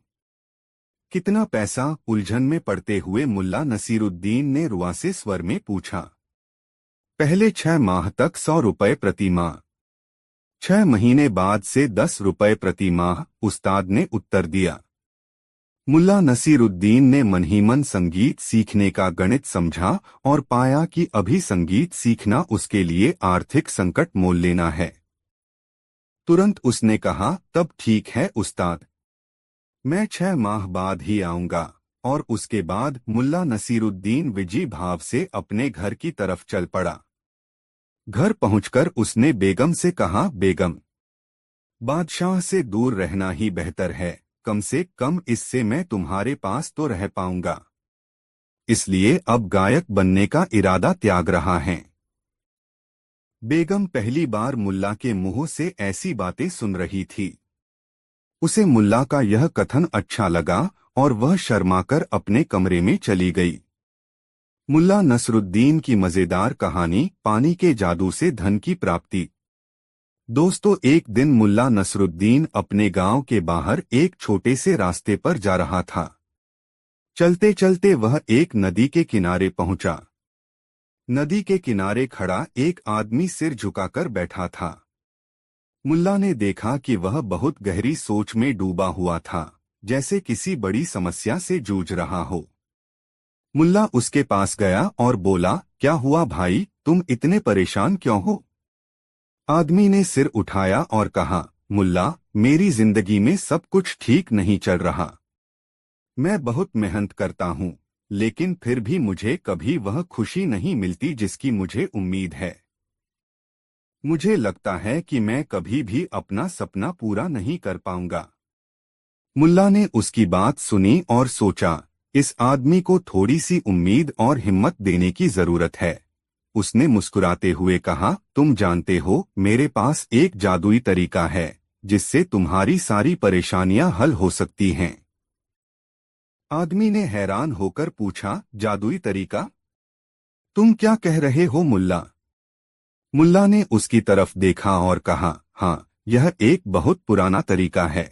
कितना पैसा? उलझन में पड़ते हुए मुल्ला नसीरुद्दीन ने रुआसे स्वर में पूछा। पहले 6 माह तक 100 रुपये प्रति माह, 6 महीने बाद से 10 रुपये प्रति माह, उस्ताद ने उत्तर दिया। मुल्ला नसीरुद्दीन ने मन ही मन संगीत सीखने का गणित समझा और पाया कि अभी संगीत सीखना उसके लिए आर्थिक संकट मोल लेना है। तुरंत उसने कहा, तब ठीक है उस्ताद, मैं 6 माह बाद ही आऊंगा। और उसके बाद मुल्ला नसीरुद्दीन विजी भाव से अपने घर की तरफ चल पड़ा। घर पहुंचकर उसने बेगम से कहा, बेगम, बादशाह से दूर रहना ही बेहतर है, कम से कम इससे मैं तुम्हारे पास तो रह पाऊंगा। इसलिए अब गायक बनने का इरादा त्याग रहा है। बेगम पहली बार मुल्ला के मुंह से ऐसी बातें सुन रही थी। उसे मुल्ला का यह कथन अच्छा लगा और वह शर्माकर अपने कमरे में चली गई। मुल्ला नसरुद्दीन की मजेदार कहानी, पानी के जादू से धन की प्राप्ति। दोस्तों, एक दिन मुल्ला नसरुद्दीन अपने गांव के बाहर एक छोटे से रास्ते पर जा रहा था। चलते चलते वह एक नदी के किनारे पहुंचा। नदी के किनारे खड़ा एक आदमी सिर झुकाकर बैठा था। मुल्ला ने देखा कि वह बहुत गहरी सोच में डूबा हुआ था, जैसे किसी बड़ी समस्या से जूझ रहा हो। मुल्ला उसके पास गया और बोला, क्या हुआ भाई, तुम इतने परेशान क्यों हो? आदमी ने सिर उठाया और कहा, मुल्ला, मेरी जिंदगी में सब कुछ ठीक नहीं चल रहा। मैं बहुत मेहनत करता हूँ, लेकिन फिर भी मुझे कभी वह खुशी नहीं मिलती जिसकी मुझे उम्मीद है। मुझे लगता है कि मैं कभी भी अपना सपना पूरा नहीं कर पाऊंगा। मुल्ला ने उसकी बात सुनी और सोचा, इस आदमी को थोड़ी सी उम्मीद और हिम्मत देने की जरूरत है। उसने मुस्कुराते हुए कहा, तुम जानते हो, मेरे पास एक जादुई तरीका है। जिससे तुम्हारी सारी परेशानियां हल हो सकती हैं। आदमी ने हैरान होकर पूछा, जादुई तरीका? तुम क्या कह रहे हो मुल्ला? मुल्ला ने उसकी तरफ देखा और कहा, हाँ, यह एक बहुत पुराना तरीका है।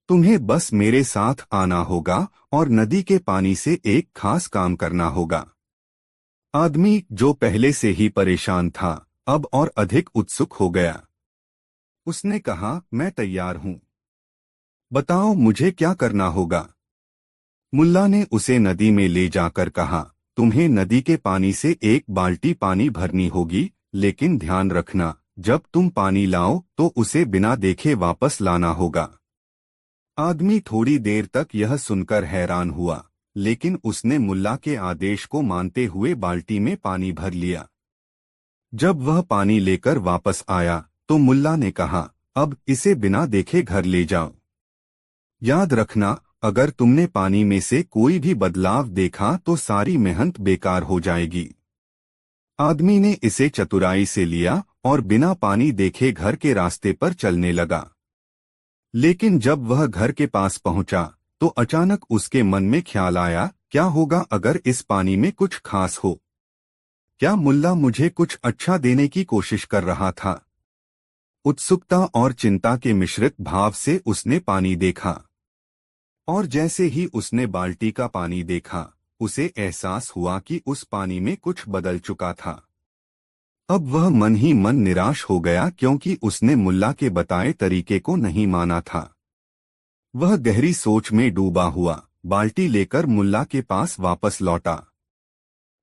तुम्हें बस मेरे साथ आना होगा और नदी के पानी से एक खास काम करना होगा। आदमी, जो पहले से ही परेशान था, अब और अधिक उत्सुक हो गया। उसने कहा, मैं तैयार हूं। बताओ मुझे क्या करना होगा। मुल्ला ने उसे नदी में ले जाकर कहा, तुम्हें नदी के पानी से एक बाल्टी पानी भरनी होगी, लेकिन ध्यान रखना, जब तुम पानी लाओ तो उसे बिना देखे वापस लाना होगा। आदमी थोड़ी देर तक यह सुनकर हैरान हुआ, लेकिन उसने मुल्ला के आदेश को मानते हुए बाल्टी में पानी भर लिया। जब वह पानी लेकर वापस आया तो मुल्ला ने कहा, अब इसे बिना देखे घर ले जाओ। याद रखना, अगर तुमने पानी में से कोई भी बदलाव देखा तो सारी मेहनत बेकार हो जाएगी। आदमी ने इसे चतुराई से लिया और बिना पानी देखे घर के रास्ते पर चलने लगा। लेकिन जब वह घर के पास पहुंचा तो अचानक उसके मन में ख्याल आया, क्या होगा अगर इस पानी में कुछ खास हो? क्या मुल्ला मुझे कुछ अच्छा देने की कोशिश कर रहा था? उत्सुकता और चिंता के मिश्रित भाव से उसने पानी देखा, और जैसे ही उसने बाल्टी का पानी देखा, उसे एहसास हुआ कि उस पानी में कुछ बदल चुका था। अब वह मन ही मन निराश हो गया, क्योंकि उसने मुल्ला के बताए तरीके को नहीं माना था। वह गहरी सोच में डूबा हुआ बाल्टी लेकर मुल्ला के पास वापस लौटा।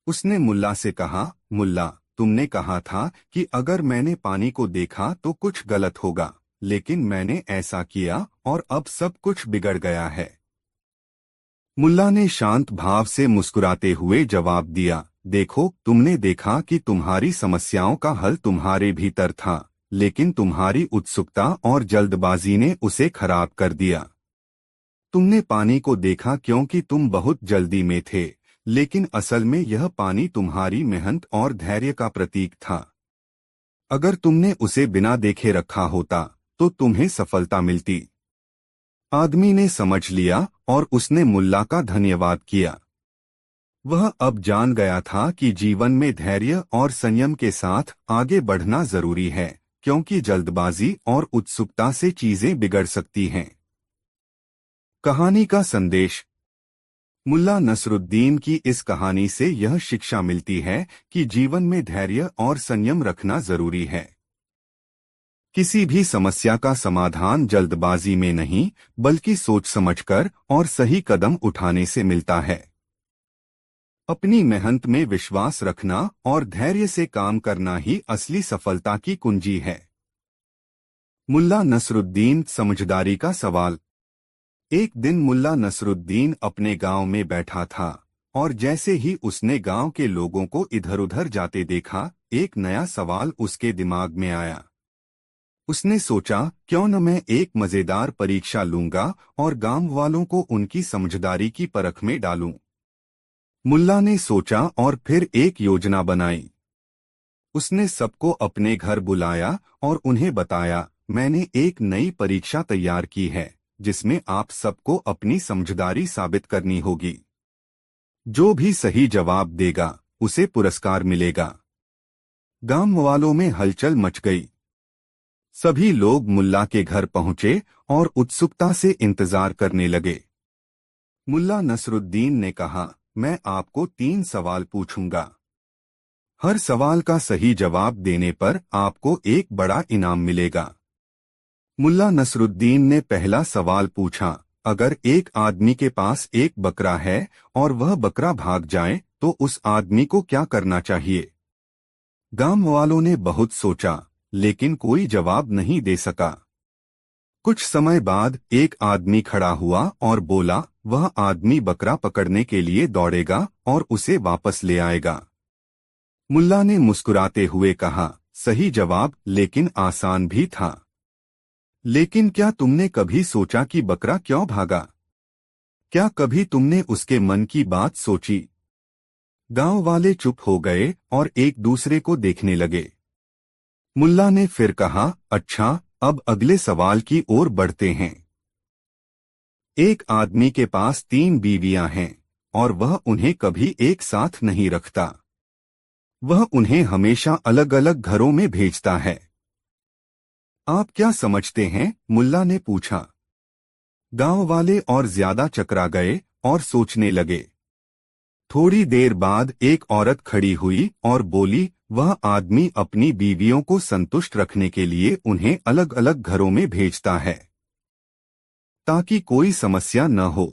उसने मुल्ला से कहा, मुल्ला, तुमने कहा था कि अगर मैंने पानी को देखा तो कुछ गलत होगा, लेकिन मैंने ऐसा किया और अब सब कुछ बिगड़ गया है। मुल्ला ने शांत भाव से मुस्कुराते हुए जवाब दिया, देखो, तुमने देखा कि तुम्हारी समस्याओं का हल तुम्हारे भीतर था, लेकिन तुम्हारी उत्सुकता और जल्दबाजी ने उसे खराब कर दिया। तुमने पानी को देखा क्योंकि तुम बहुत जल्दी में थे, लेकिन असल में यह पानी तुम्हारी मेहनत और धैर्य का प्रतीक था। अगर तुमने उसे बिना देखे रखा होता तो तुम्हें सफलता मिलती। आदमी ने समझ लिया और उसने मुल्ला का धन्यवाद किया। वह अब जान गया था कि जीवन में धैर्य और संयम के साथ आगे बढ़ना जरूरी है, क्योंकि जल्दबाजी और उत्सुकता से चीजें बिगड़ सकती हैं। कहानी का संदेश। मुल्ला नसरुद्दीन की इस कहानी से यह शिक्षा मिलती है कि जीवन में धैर्य और संयम रखना जरूरी है। किसी भी समस्या का समाधान जल्दबाजी में नहीं, बल्कि सोच समझकर और सही कदम उठाने से मिलता है। अपनी मेहनत में विश्वास रखना और धैर्य से काम करना ही असली सफलता की कुंजी है। मुल्ला नसरुद्दीन समझदारी का सवाल। एक दिन मुल्ला नसरुद्दीन अपने गांव में बैठा था, और जैसे ही उसने गांव के लोगों को इधर-उधर जाते देखा, एक नया सवाल उसके दिमाग में आया। उसने सोचा, क्यों न मैं एक मजेदार परीक्षा लूंगा और गांव वालों को उनकी समझदारी की परख में डालूं। मुल्ला ने सोचा और फिर एक योजना बनाई। उसने सबको अपने घर बुलाया और उन्हें बताया, मैंने एक नई परीक्षा तैयार की है, जिसमें आप सबको अपनी समझदारी साबित करनी होगी। जो भी सही जवाब देगा, उसे पुरस्कार मिलेगा। गांव वालों में हलचल मच गई। सभी लोग मुल्ला के घर पहुंचे और उत्सुकता से इंतजार करने लगे। मुल्ला नसरुद्दीन ने कहा, मैं आपको 3 सवाल पूछूंगा। हर सवाल का सही जवाब देने पर आपको एक बड़ा इनाम मिलेगा। मुल्ला नसरुद्दीन ने पहला सवाल पूछा, अगर एक आदमी के पास एक बकरा है और वह बकरा भाग जाए तो उस आदमी को क्या करना चाहिए? गांव वालों ने बहुत सोचा, लेकिन कोई जवाब नहीं दे सका। कुछ समय बाद एक आदमी खड़ा हुआ और बोला, वह आदमी बकरा पकड़ने के लिए दौड़ेगा और उसे वापस ले आएगा। मुल्ला ने मुस्कुराते हुए कहा, सही जवाब, लेकिन आसान भी था। लेकिन क्या तुमने कभी सोचा कि बकरा क्यों भागा? क्या कभी तुमने उसके मन की बात सोची? गांव वाले चुप हो गए और एक दूसरे को देखने लगे। मुल्ला ने फिर कहा, अच्छा, अब अगले सवाल की ओर बढ़ते हैं। एक आदमी के पास 3 बीवियां हैं और वह उन्हें कभी एक साथ नहीं रखता। वह उन्हें हमेशा अलग अलग घरों में भेजता है। आप क्या समझते हैं? मुल्ला ने पूछा। गांव वाले और ज्यादा चकरा गए और सोचने लगे। थोड़ी देर बाद एक औरत खड़ी हुई और बोली, वह आदमी अपनी बीवियों को संतुष्ट रखने के लिए उन्हें अलग अलग घरों में भेजता है ताकि कोई समस्या न हो।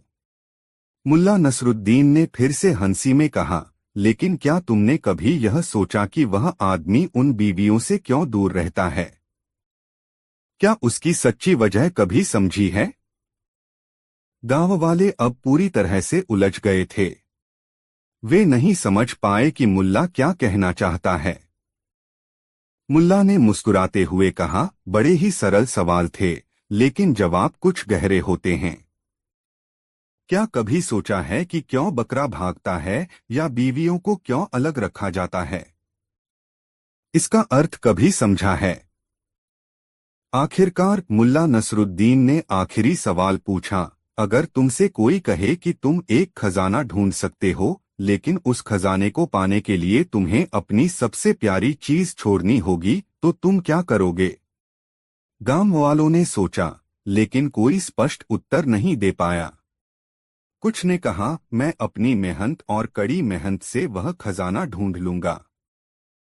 मुल्ला नसरुद्दीन ने फिर से हंसी में कहा, लेकिन क्या तुमने कभी यह सोचा कि वह आदमी उन बीवियों से क्यों दूर रहता है? क्या उसकी सच्ची वजह कभी समझी है? गांव वाले अब पूरी तरह से उलझ गए थे। वे नहीं समझ पाए कि मुल्ला क्या कहना चाहता है। मुल्ला ने मुस्कुराते हुए कहा, बड़े ही सरल सवाल थे, लेकिन जवाब कुछ गहरे होते हैं। क्या कभी सोचा है कि क्यों बकरा भागता है या बीवियों को क्यों अलग रखा जाता है? इसका अर्थ कभी समझा है? आखिरकार मुल्ला नसरुद्दीन ने आखिरी सवाल पूछा, अगर तुमसे कोई कहे कि तुम एक खजाना ढूंढ सकते हो, लेकिन उस खजाने को पाने के लिए तुम्हें अपनी सबसे प्यारी चीज छोड़नी होगी, तो तुम क्या करोगे? गांव वालों ने सोचा, लेकिन कोई स्पष्ट उत्तर नहीं दे पाया। कुछ ने कहा, मैं अपनी मेहनत और कड़ी मेहनत से वह खजाना ढूंढ लूंगा।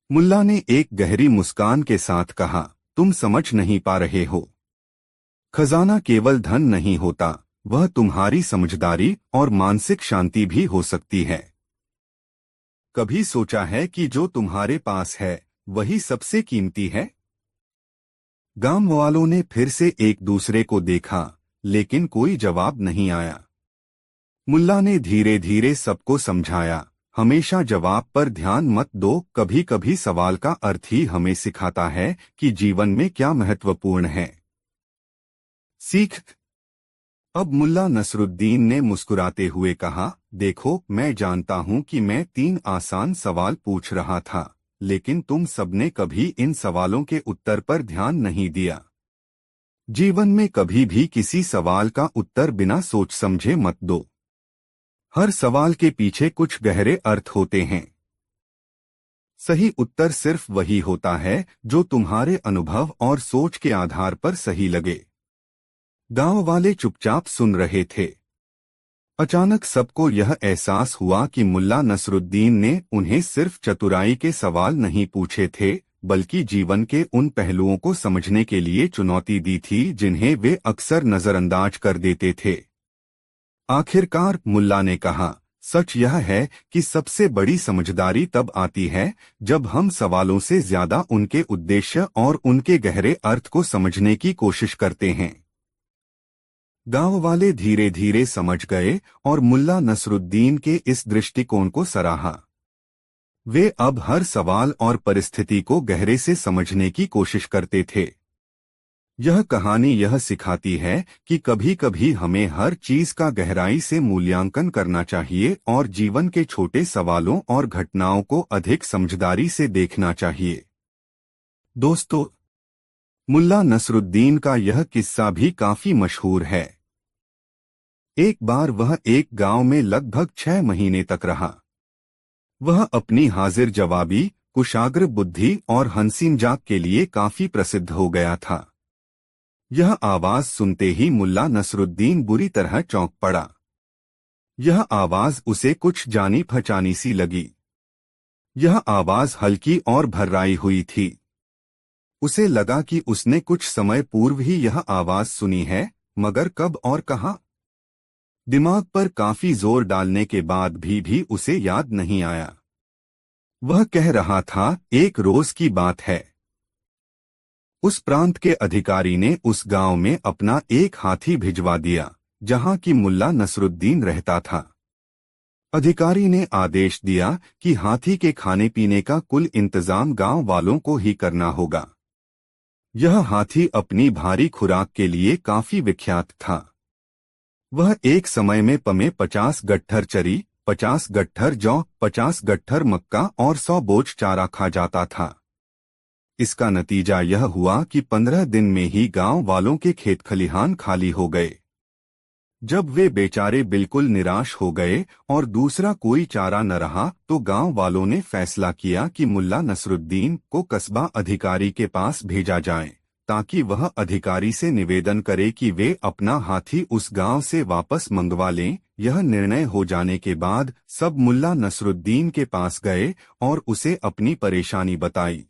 मुल्ला ने एक गहरी मुस्कान के साथ कहा, तुम समझ नहीं पा रहे हो। खजाना केवल धन नहीं होता, वह तुम्हारी समझदारी और मानसिक शांति भी हो सकती है। कभी सोचा है कि जो तुम्हारे पास है वही सबसे कीमती है? गांव वालों ने फिर से एक दूसरे को देखा, लेकिन कोई जवाब नहीं आया। मुल्ला ने धीरे धीरे सबको समझाया, हमेशा जवाब पर ध्यान मत दो, कभी कभी सवाल का अर्थ ही हमें सिखाता है कि जीवन में क्या महत्वपूर्ण है। सीख। अब मुल्ला नसरुद्दीन ने मुस्कुराते हुए कहा, देखो, मैं जानता हूं कि मैं 3 आसान सवाल पूछ रहा था, लेकिन तुम सबने कभी इन सवालों के उत्तर पर ध्यान नहीं दिया। जीवन में कभी भी किसी सवाल का उत्तर बिना सोच समझे मत दो। हर सवाल के पीछे कुछ गहरे अर्थ होते हैं। सही उत्तर सिर्फ वही होता है जो तुम्हारे अनुभव और सोच के आधार पर सही लगे। गांव वाले चुपचाप सुन रहे थे। अचानक सबको यह एहसास हुआ कि मुल्ला नसरुद्दीन ने उन्हें सिर्फ चतुराई के सवाल नहीं पूछे थे, बल्कि जीवन के उन पहलुओं को समझने के लिए चुनौती दी थी जिन्हें वे अक्सर नजरअंदाज कर देते थे। आखिरकार मुल्ला ने कहा, सच यह है कि सबसे बड़ी समझदारी तब आती है जब हम सवालों से ज्यादा उनके उद्देश्य और उनके गहरे अर्थ को समझने की कोशिश करते हैं। गांव वाले धीरे धीरे समझ गए और मुल्ला नसरुद्दीन के इस दृष्टिकोण को सराहा। वे अब हर सवाल और परिस्थिति को गहरे से समझने की कोशिश करते थे। यह कहानी यह सिखाती है कि कभी कभी हमें हर चीज का गहराई से मूल्यांकन करना चाहिए और जीवन के छोटे सवालों और घटनाओं को अधिक समझदारी से देखना चाहिए। दोस्तों, मुल्ला नसरुद्दीन का यह किस्सा भी काफी मशहूर है। एक बार वह एक गांव में लगभग 6 महीने तक रहा। वह अपनी हाजिर जवाबी, कुशाग्र बुद्धि और हंसीमजाक के लिए काफी प्रसिद्ध हो गया था। यह आवाज सुनते ही मुल्ला नसरुद्दीन बुरी तरह चौंक पड़ा। यह आवाज उसे कुछ जानी पहचानी सी लगी। यह आवाज हल्की और भर्राई हुई थी। उसे लगा कि उसने कुछ समय पूर्व ही यह आवाज सुनी है, मगर कब और कहाँ? दिमाग पर काफी जोर डालने के बाद भी उसे याद नहीं आया। वह कह रहा था, एक रोज की बात है। उस प्रांत के अधिकारी ने उस गांव में अपना एक हाथी भिजवा दिया जहां की मुल्ला नसरुद्दीन रहता था। अधिकारी ने आदेश दिया कि हाथी के खाने पीने का कुल इंतजाम गांव वालों को ही करना होगा। यह हाथी अपनी भारी खुराक के लिए काफी विख्यात था। वह एक समय में 50 गट्ठर चरी, 50 गट्ठर जौ, 50 गट्ठर मक्का और 100 बोझ चारा खा जाता था। इसका नतीजा यह हुआ कि 15 दिन में ही गांव वालों के खेत खलिहान खाली हो गए। जब वे बेचारे बिल्कुल निराश हो गए और दूसरा कोई चारा न रहा, तो गांव वालों ने फैसला किया कि मुल्ला नसरुद्दीन को कस्बा अधिकारी के पास भेजा जाए, ताकि वह अधिकारी से निवेदन करे कि वे अपना हाथी उस गांव से वापस मंगवा लें। यह निर्णय हो जाने के बाद सब मुल्ला नसरुद्दीन के पास गए और उसे अपनी परेशानी बताई।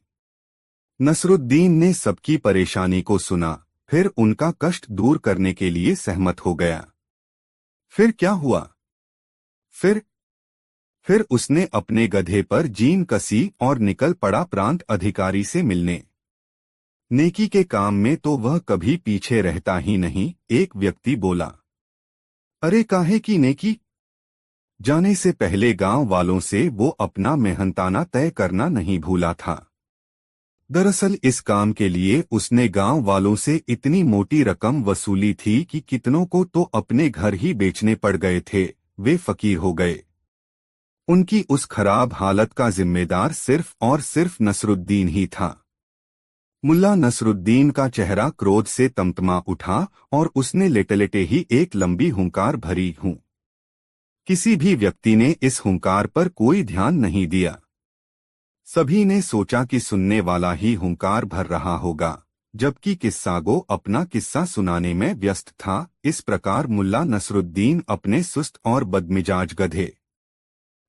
नसरुद्दीन ने सबकी परेशानी को सुना, फिर उनका कष्ट दूर करने के लिए सहमत हो गया। फिर क्या हुआ? फिर उसने अपने गधे पर जीन कसी और निकल पड़ा प्रांत अधिकारी से मिलने। नेकी के काम में तो वह कभी पीछे रहता ही नहीं। एक व्यक्ति बोला, अरे काहे की नेकी? जाने से पहले गांव वालों से वो अपना मेहनताना तय करना नहीं भूला था। दरअसल इस काम के लिए उसने गांव वालों से इतनी मोटी रकम वसूली थी कि कितनों को तो अपने घर ही बेचने पड़ गए थे। वे फकीर हो गए। उनकी उस खराब हालत का जिम्मेदार सिर्फ और सिर्फ नसरुद्दीन ही था। मुल्ला नसरुद्दीन का चेहरा क्रोध से तमतमा उठा और उसने लेटे-लेटे ही एक लंबी हुंकार भरी। हूँ। किसी भी व्यक्ति ने इस हुंकार पर कोई ध्यान नहीं दिया। सभी ने सोचा कि सुनने वाला ही हुंकार भर रहा होगा, जबकि किस्सागो अपना किस्सा सुनाने में व्यस्त था। इस प्रकार मुल्ला नसरुद्दीन अपने सुस्त और बदमिजाज गधे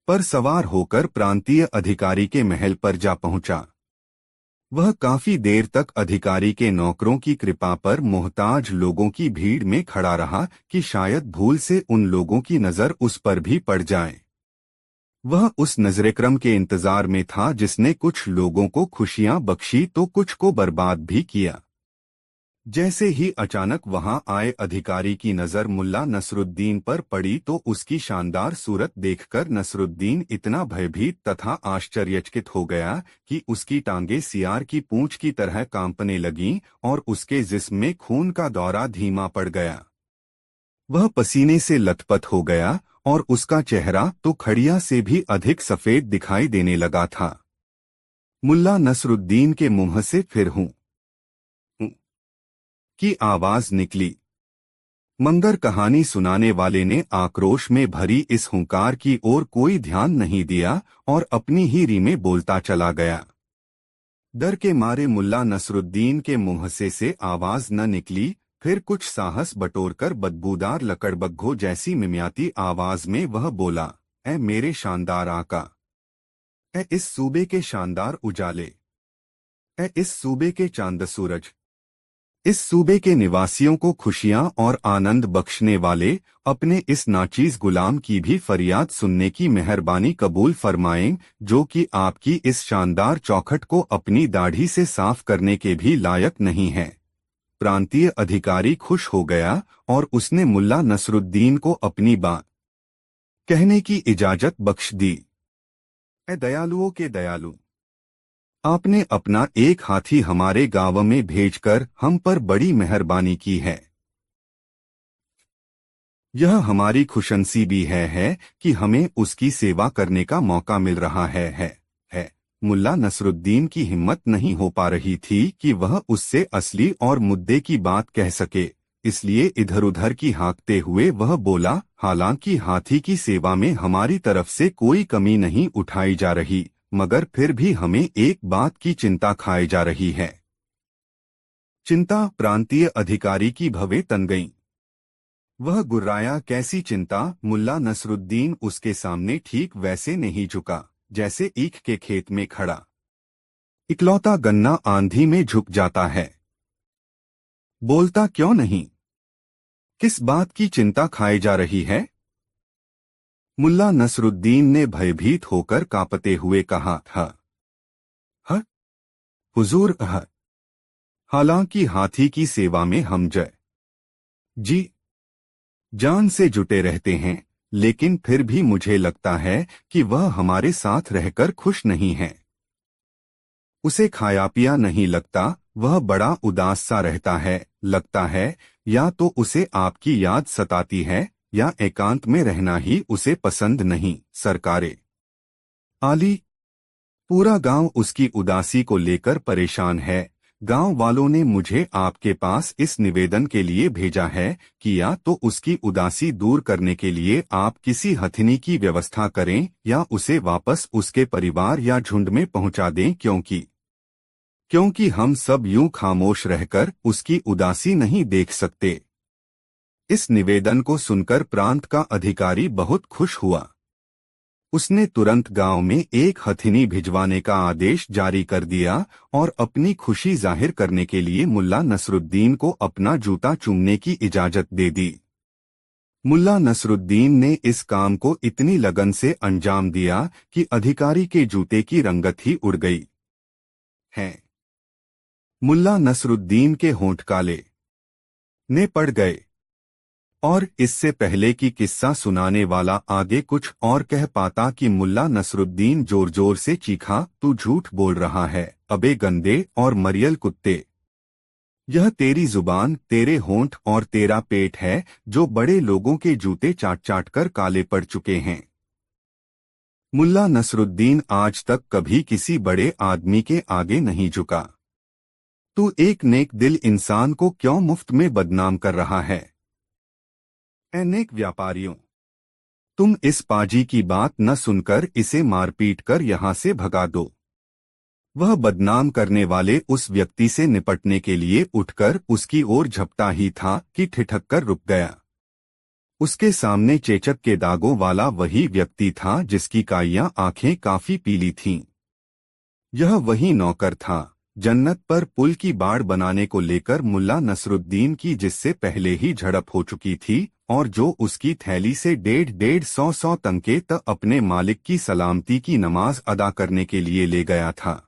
पर सवार होकर प्रांतीय अधिकारी के महल पर जा पहुंचा। वह काफी देर तक अधिकारी के नौकरों की कृपा पर मोहताज लोगों की भीड़ में खड़ा रहा कि शायद भूल से उन लोगों की नजर उस पर भी पड़ जाए। वह उस नजरेक्रम के इंतजार में था जिसने कुछ लोगों को खुशियां बख्शी तो कुछ को बर्बाद भी किया। जैसे ही अचानक वहां आए अधिकारी की नजर मुल्ला नसरुद्दीन पर पड़ी तो उसकी शानदार सूरत देखकर नसरुद्दीन इतना भयभीत तथा आश्चर्यचकित हो गया कि उसकी टांगें सियार की पूंछ की तरह कांपने लगीं और उसके जिस्म में खून का दौरा धीमा पड़ गया। वह पसीने से लथपथ हो गया और उसका चेहरा तो खड़िया से भी अधिक सफेद दिखाई देने लगा था। मुल्ला नसरुद्दीन के मुंह से फिर हूं की आवाज निकली। मंगर कहानी सुनाने वाले ने आक्रोश में भरी इस हुंकार की ओर कोई ध्यान नहीं दिया और अपनी ही री में बोलता चला गया। डर के मारे मुल्ला नसरुद्दीन के मुंह से आवाज न निकली। फिर कुछ साहस बटोरकर बदबूदार लकड़बग्घों जैसी मिमियाती आवाज में वह बोला, ऐ मेरे शानदार आका, ऐ इस सूबे के शानदार उजाले, ऐ इस सूबे के चांद सूरज, इस सूबे के निवासियों को खुशियां और आनंद बख्शने वाले, अपने इस नाचीज गुलाम की भी फरियाद सुनने की मेहरबानी कबूल फरमाएं, जो कि आपकी इस शानदार चौखट को अपनी दाढ़ी से साफ करने के भी लायक नहीं है। प्रांतीय अधिकारी खुश हो गया और उसने मुल्ला नसरुद्दीन को अपनी बात कहने की इजाजत बख्श दी। ऐ दयालुओं के दयालु, आपने अपना एक हाथी हमारे गांव में भेजकर हम पर बड़ी मेहरबानी की है। यह हमारी खुशनसीबी है कि हमें उसकी सेवा करने का मौका मिल रहा है। मुल्ला नसरुद्दीन की हिम्मत नहीं हो पा रही थी कि वह उससे असली और मुद्दे की बात कह सके, इसलिए इधर उधर की हाँकते हुए वह बोला, हालांकि हाथी की सेवा में हमारी तरफ से कोई कमी नहीं उठाई जा रही, मगर फिर भी हमें एक बात की चिंता खाई जा रही है। चिंता? प्रांतीय अधिकारी की भवें तन गईं। वह गुर्राया, कैसी चिंता? मुल्ला नसरुद्दीन उसके सामने ठीक वैसे नहीं झुका जैसे ईख के खेत में खड़ा इकलौता गन्ना आंधी में झुक जाता है। बोलता क्यों नहीं? किस बात की चिंता खाई जा रही है? मुल्ला नसरुद्दीन ने भयभीत होकर कांपते हुए कहा, हुजूर, हालांकि हाथी की सेवा में हम जी जान से जुटे रहते हैं, लेकिन फिर भी मुझे लगता है कि वह हमारे साथ रहकर खुश नहीं है। उसे खाया पिया नहीं लगता, वह बड़ा उदास सा रहता है। लगता है या तो उसे आपकी याद सताती है या एकांत में रहना ही उसे पसंद नहीं। सरकारे आली, पूरा गांव उसकी उदासी को लेकर परेशान है। गांव वालों ने मुझे आपके पास इस निवेदन के लिए भेजा है कि या तो उसकी उदासी दूर करने के लिए आप किसी हथिनी की व्यवस्था करें या उसे वापस उसके परिवार या झुंड में पहुंचा दें, क्योंकि हम सब यूं खामोश रहकर उसकी उदासी नहीं देख सकते। इस निवेदन को सुनकर प्रांत का अधिकारी बहुत खुश हुआ। उसने तुरंत गांव में एक हथिनी भिजवाने का आदेश जारी कर दिया और अपनी खुशी जाहिर करने के लिए मुल्ला नसरुद्दीन को अपना जूता चूमने की इजाजत दे दी। मुल्ला नसरुद्दीन ने इस काम को इतनी लगन से अंजाम दिया कि अधिकारी के जूते की रंगत ही उड़ गई है। मुल्ला नसरुद्दीन के होंठ काले ने पड़ गए और इससे पहले कि किस्सा सुनाने वाला आगे कुछ और कह पाता कि मुल्ला नसरुद्दीन जोर जोर से चीखा, तू झूठ बोल रहा है, अबे गंदे और मरियल कुत्ते। यह तेरी जुबान, तेरे होंठ और तेरा पेट है जो बड़े लोगों के जूते चाट चाट कर काले पड़ चुके हैं। मुल्ला नसरुद्दीन आज तक कभी किसी बड़े आदमी के आगे नहीं झुका। तू एक नेक दिल इंसान को क्यों मुफ्त में बदनाम कर रहा है? अनेक व्यापारियों, तुम इस पाजी की बात न सुनकर इसे मारपीट कर यहां से भगा दो। वह बदनाम करने वाले उस व्यक्ति से निपटने के लिए उठकर उसकी ओर झपटा ही था कि ठिठक कर रुक गया। उसके सामने चेचक के दागों वाला वही व्यक्ति था जिसकी काइयां आंखें काफी पीली थीं। यह वही नौकर था जन्नत पर पुल की बाड़ बनाने को लेकर मुल्ला नसरुद्दीन की जिससे पहले ही झड़प हो चुकी थी और जो उसकी थैली से 150 तंके तक अपने मालिक की सलामती की नमाज अदा करने के लिए ले गया था।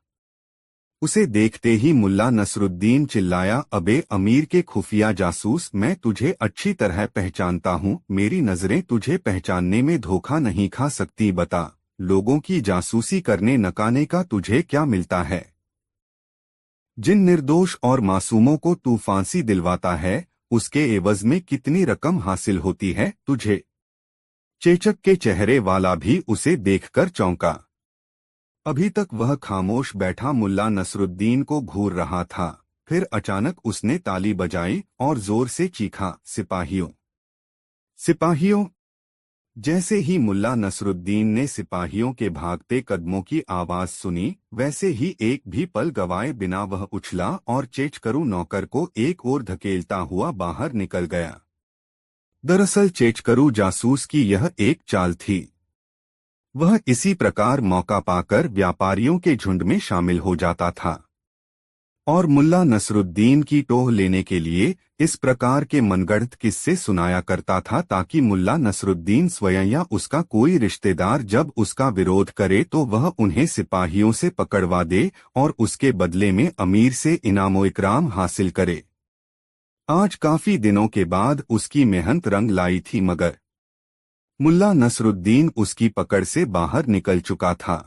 उसे देखते ही मुल्ला नसरुद्दीन चिल्लाया, अबे अमीर के खुफिया जासूस, मैं तुझे अच्छी तरह पहचानता हूँ, मेरी नजरें तुझे पहचानने में धोखा नहीं खा सकती। बता, लोगों की जासूसी करने नकाने का तुझे क्या मिलता है? जिन निर्दोष और मासूमों को तू फांसी दिलवाता है उसके एवज में कितनी रकम हासिल होती है तुझे? चेचक के चेहरे वाला भी उसे देखकर चौंका। अभी तक वह खामोश बैठा मुल्ला नसरुद्दीन को घूर रहा था। फिर अचानक उसने ताली बजाई और जोर से चीखा, सिपाहियों, सिपाहियों। जैसे ही मुल्ला नसरुद्दीन ने सिपाहियों के भागते कदमों की आवाज सुनी, वैसे ही एक भी पल गवाए बिना वह उछला और चेचकरू नौकर को एक ओर धकेलता हुआ बाहर निकल गया। दरअसल चेचकरू जासूस की यह एक चाल थी। वह इसी प्रकार मौका पाकर व्यापारियों के झुंड में शामिल हो जाता था और मुल्ला नसरुद्दीन की टोह लेने के लिए इस प्रकार के मनगढ़ंत किस्से सुनाया करता था ताकि मुल्ला नसरुद्दीन स्वयं या उसका कोई रिश्तेदार जब उसका विरोध करे तो वह उन्हें सिपाहियों से पकड़वा दे और उसके बदले में अमीर से इनामो इकराम हासिल करे। आज काफी दिनों के बाद उसकी मेहनत रंग लाई थी, मगर मुल्ला नसरुद्दीन उसकी पकड़ से बाहर निकल चुका था।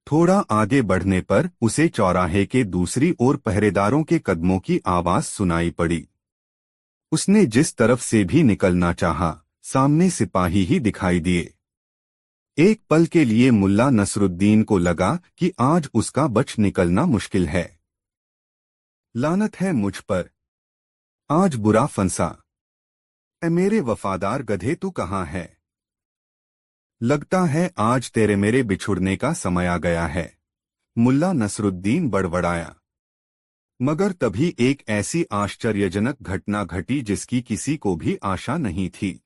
थोड़ा आगे बढ़ने पर उसे चौराहे के दूसरी ओर पहरेदारों के कदमों की आवाज सुनाई पड़ी। उसने जिस तरफ से भी निकलना चाहा, सामने सिपाही ही दिखाई दिए। एक पल के लिए मुल्ला नसरुद्दीन को लगा कि आज उसका बच निकलना मुश्किल है। लानत है मुझ पर, आज बुरा फंसा। ए मेरे वफादार गधे, तू कहाँ है? लगता है आज तेरे मेरे बिछुड़ने का समय आ गया है, मुल्ला नसरुद्दीन बड़बड़ाया। मगर तभी एक ऐसी आश्चर्यजनक घटना घटी जिसकी किसी को भी आशा नहीं थी।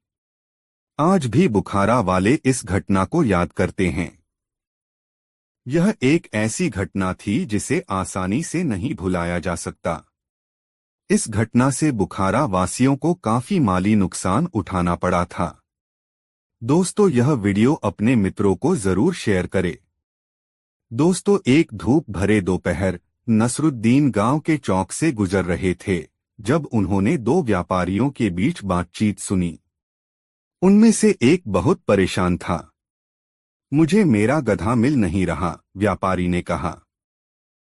आज भी बुखारा वाले इस घटना को याद करते हैं। यह एक ऐसी घटना थी जिसे आसानी से नहीं भुलाया जा सकता। इस घटना से बुखारा वासियों को काफी माली नुकसान उठाना पड़ा था। दोस्तों, यह वीडियो अपने मित्रों को जरूर शेयर करें। दोस्तों, एक धूप भरे दोपहर नसरुद्दीन गांव के चौक से गुजर रहे थे जब उन्होंने दो व्यापारियों के बीच बातचीत सुनी। उनमें से एक बहुत परेशान था। मुझे मेरा गधा मिल नहीं रहा, व्यापारी ने कहा।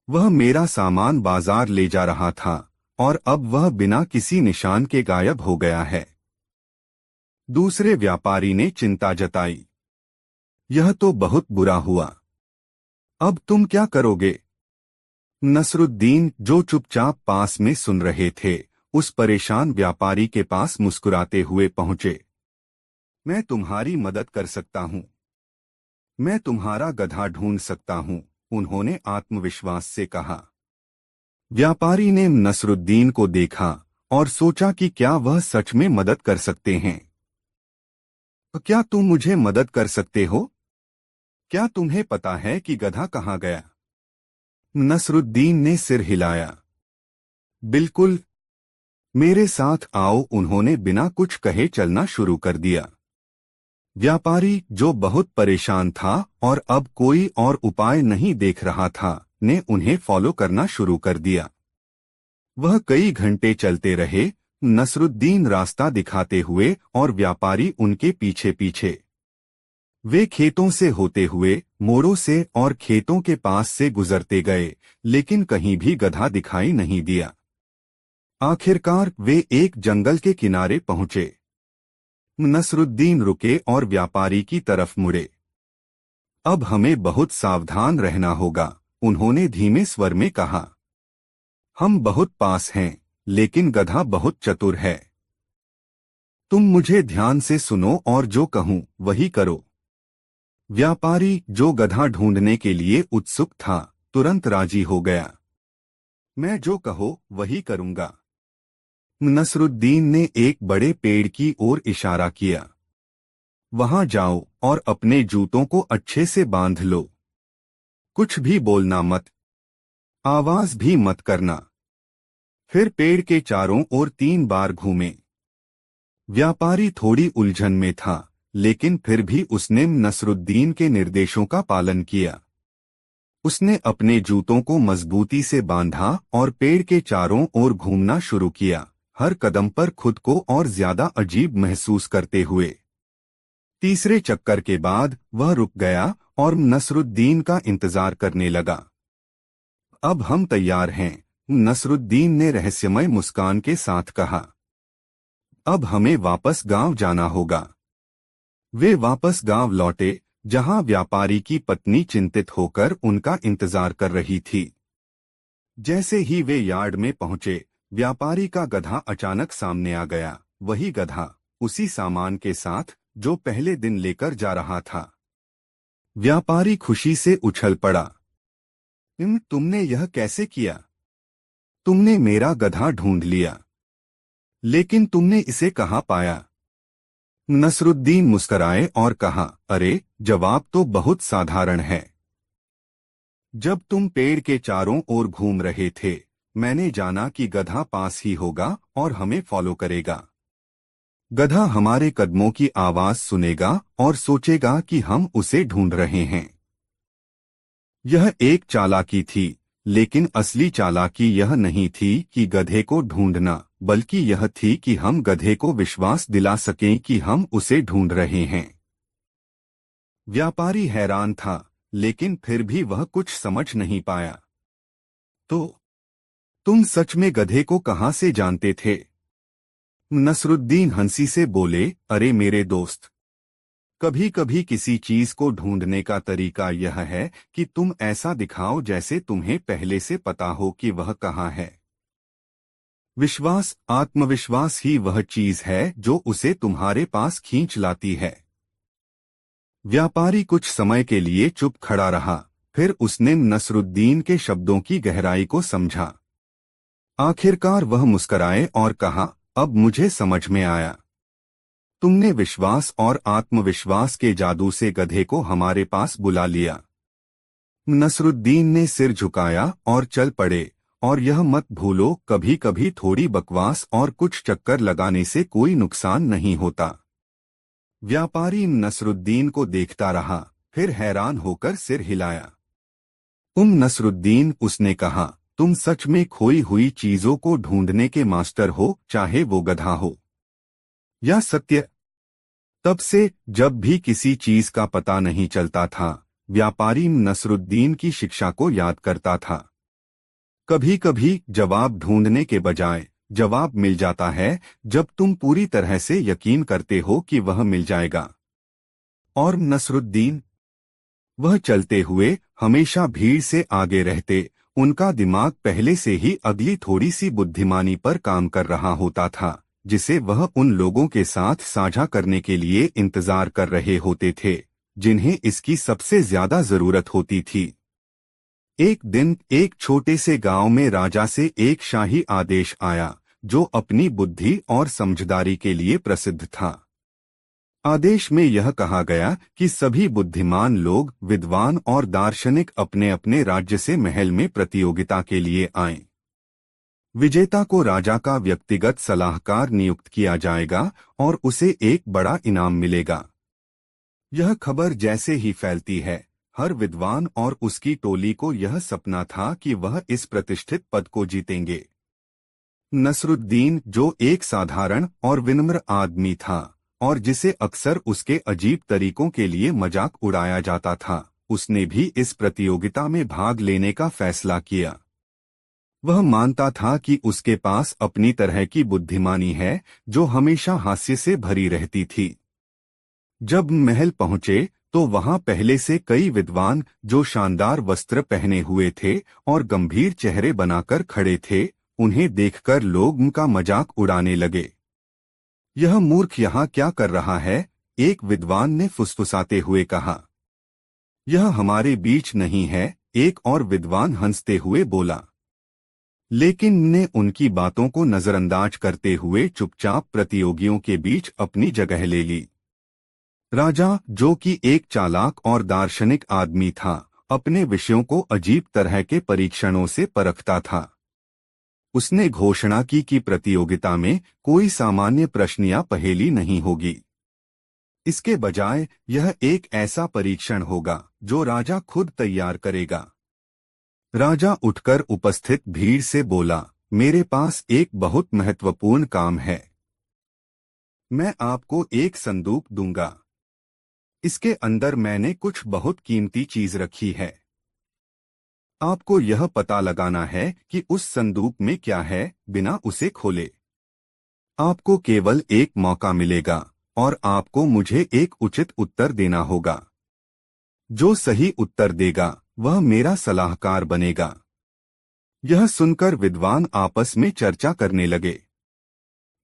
वह मेरा सामान बाजार ले जा रहा था और अब वह बिना किसी निशान के गायब हो गया है। दूसरे व्यापारी ने चिंता जताई। यह तो बहुत बुरा हुआ। अब तुम क्या करोगे? नसरुद्दीन, जो चुपचाप पास में सुन रहे थे, उस परेशान व्यापारी के पास मुस्कुराते हुए पहुंचे। मैं तुम्हारी मदद कर सकता हूं। मैं तुम्हारा गधा ढूंढ सकता हूं, उन्होंने आत्मविश्वास से कहा। व्यापारी ने नसरुद्दीन को देखा और सोचा कि क्या वह सच में मदद कर सकते हैं। क्या तुम मुझे मदद कर सकते हो? क्या तुम्हें पता है कि गधा कहाँ गया? नसरुद्दीन ने सिर हिलाया। बिल्कुल, मेरे साथ आओ, उन्होंने बिना कुछ कहे चलना शुरू कर दिया। व्यापारी, जो बहुत परेशान था और अब कोई और उपाय नहीं देख रहा था, ने उन्हें फॉलो करना शुरू कर दिया। वह कई घंटे चलते रहे, नसरुद्दीन रास्ता दिखाते हुए और व्यापारी उनके पीछे पीछे। वे खेतों से होते हुए, मोड़ों से और खेतों के पास से गुजरते गए, लेकिन कहीं भी गधा दिखाई नहीं दिया। आखिरकार वे एक जंगल के किनारे पहुंचे। नसरुद्दीन रुके और व्यापारी की तरफ मुड़े। अब हमें बहुत सावधान रहना होगा, उन्होंने धीमे स्वर में कहा। हम बहुत पास हैं, लेकिन गधा बहुत चतुर है। तुम मुझे ध्यान से सुनो और जो कहूं वही करो। व्यापारी, जो गधा ढूंढने के लिए उत्सुक था, तुरंत राजी हो गया। मैं जो कहो वही करूंगा। नसरुद्दीन ने एक बड़े पेड़ की ओर इशारा किया। वहां जाओ और अपने जूतों को अच्छे से बांध लो। कुछ भी बोलना मत, आवाज भी मत करना। फिर पेड़ के चारों ओर 3 बार घूमे। व्यापारी थोड़ी उलझन में था, लेकिन फिर भी उसने नसरुद्दीन के निर्देशों का पालन किया। उसने अपने जूतों को मजबूती से बांधा और पेड़ के चारों ओर घूमना शुरू किया, हर कदम पर खुद को और ज्यादा अजीब महसूस करते हुए। तीसरे चक्कर के बाद वह रुक गया और नसरुद्दीन का इंतजार करने लगा। अब हम तैयार हैं, नसरुद्दीन ने रहस्यमय मुस्कान के साथ कहा। अब हमें वापस गांव जाना होगा। वे वापस गांव लौटे, जहां व्यापारी की पत्नी चिंतित होकर उनका इंतजार कर रही थी। जैसे ही वे यार्ड में पहुंचे, व्यापारी का गधा अचानक सामने आ गया, वही गधा, उसी सामान के साथ जो पहले दिन लेकर जा रहा था। व्यापारी खुशी से उछल पड़ा। तुमने यह कैसे किया? तुमने मेरा गधा ढूंढ लिया, लेकिन तुमने इसे कहाँ पाया? नसरुद्दीन मुस्कराए और कहा, अरे, जवाब तो बहुत साधारण है। जब तुम पेड़ के चारों ओर घूम रहे थे, मैंने जाना कि गधा पास ही होगा और हमें फॉलो करेगा। गधा हमारे कदमों की आवाज सुनेगा और सोचेगा कि हम उसे ढूंढ रहे हैं। यह एक चालाकी थी, लेकिन असली चालाकी यह नहीं थी कि गधे को ढूंढना, बल्कि यह थी कि हम गधे को विश्वास दिला सकें कि हम उसे ढूंढ रहे हैं। व्यापारी हैरान था, लेकिन फिर भी वह कुछ समझ नहीं पाया। तो तुम सच में गधे को कहां से जानते थे? नसरुद्दीन हंसी से बोले, अरे मेरे दोस्त, कभी कभी किसी चीज को ढूंढने का तरीका यह है कि तुम ऐसा दिखाओ जैसे तुम्हें पहले से पता हो कि वह कहाँ है। विश्वास, आत्मविश्वास ही वह चीज है जो उसे तुम्हारे पास खींच लाती है। व्यापारी कुछ समय के लिए चुप खड़ा रहा, फिर उसने नसरुद्दीन के शब्दों की गहराई को समझा। आखिरकार वह मुस्कराए और कहा, अब मुझे समझ में आया। तुमने विश्वास और आत्मविश्वास के जादू से गधे को हमारे पास बुला लिया। नसरुद्दीन ने सिर झुकाया और चल पड़े, और यह मत भूलो, कभी कभी थोड़ी बकवास और कुछ चक्कर लगाने से कोई नुकसान नहीं होता। व्यापारी नसरुद्दीन को देखता रहा, फिर हैरान होकर सिर हिलाया। नसरुद्दीन, उसने कहा, तुम सच में खोई हुई चीजों को ढूंढने के मास्टर हो, चाहे वो गधा हो या सत्य। तब से जब भी किसी चीज का पता नहीं चलता था, व्यापारी नसरुद्दीन की शिक्षा को याद करता था। कभी कभी जवाब ढूंढने के बजाय जवाब मिल जाता है, जब तुम पूरी तरह से यकीन करते हो कि वह मिल जाएगा। और नसरुद्दीन, वह चलते हुए हमेशा भीड़ से आगे रहते, उनका दिमाग पहले से ही अगली थोड़ी सी बुद्धिमानी पर काम कर रहा होता था, जिसे वह उन लोगों के साथ साझा करने के लिए इंतजार कर रहे होते थे जिन्हें इसकी सबसे ज्यादा जरूरत होती थी। एक दिन एक छोटे से गांव में राजा से एक शाही आदेश आया जो अपनी बुद्धि और समझदारी के लिए प्रसिद्ध था। आदेश में यह कहा गया कि सभी बुद्धिमान लोग, विद्वान और दार्शनिक अपने अपने राज्य से महल में प्रतियोगिता के लिए आएं। विजेता को राजा का व्यक्तिगत सलाहकार नियुक्त किया जाएगा और उसे एक बड़ा इनाम मिलेगा। यह खबर जैसे ही फैलती है, हर विद्वान और उसकी टोली को यह सपना था कि वह इस प्रतिष्ठित पद को जीतेंगे। नसरुद्दीन, जो एक साधारण और विनम्र आदमी था और जिसे अक्सर उसके अजीब तरीकों के लिए मजाक उड़ाया जाता था, उसने भी इस प्रतियोगिता में भाग लेने का फैसला किया। वह मानता था कि उसके पास अपनी तरह की बुद्धिमानी है जो हमेशा हास्य से भरी रहती थी। जब महल पहुंचे तो वहां पहले से कई विद्वान जो शानदार वस्त्र पहने हुए थे और गंभीर चेहरे बनाकर खड़े थे, उन्हें देखकर लोग उनका मजाक उड़ाने लगे। यह मूर्ख यहाँ क्या कर रहा है? एक विद्वान ने फुसफुसाते हुए कहा। यह हमारे बीच नहीं है, एक और विद्वान हंसते हुए बोला। लेकिन ने उनकी बातों को नजरअंदाज करते हुए चुपचाप प्रतियोगियों के बीच अपनी जगह ले ली। राजा, जो कि एक चालाक और दार्शनिक आदमी था, अपने विषयों को अजीब तरह के परीक्षणों से परखता था। उसने घोषणा की कि प्रतियोगिता में कोई सामान्य प्रश्न या पहेली नहीं होगी। इसके बजाय यह एक ऐसा परीक्षण होगा जो राजा खुद तैयार करेगा। राजा उठकर उपस्थित भीड़ से बोला, मेरे पास एक बहुत महत्वपूर्ण काम है। मैं आपको एक संदूक दूंगा। इसके अंदर मैंने कुछ बहुत कीमती चीज रखी है। आपको यह पता लगाना है कि उस संदूक में क्या है बिना उसे खोले। आपको केवल एक मौका मिलेगा और आपको मुझे एक उचित उत्तर देना होगा। जो सही उत्तर देगा वह मेरा सलाहकार बनेगा। यह सुनकर विद्वान आपस में चर्चा करने लगे।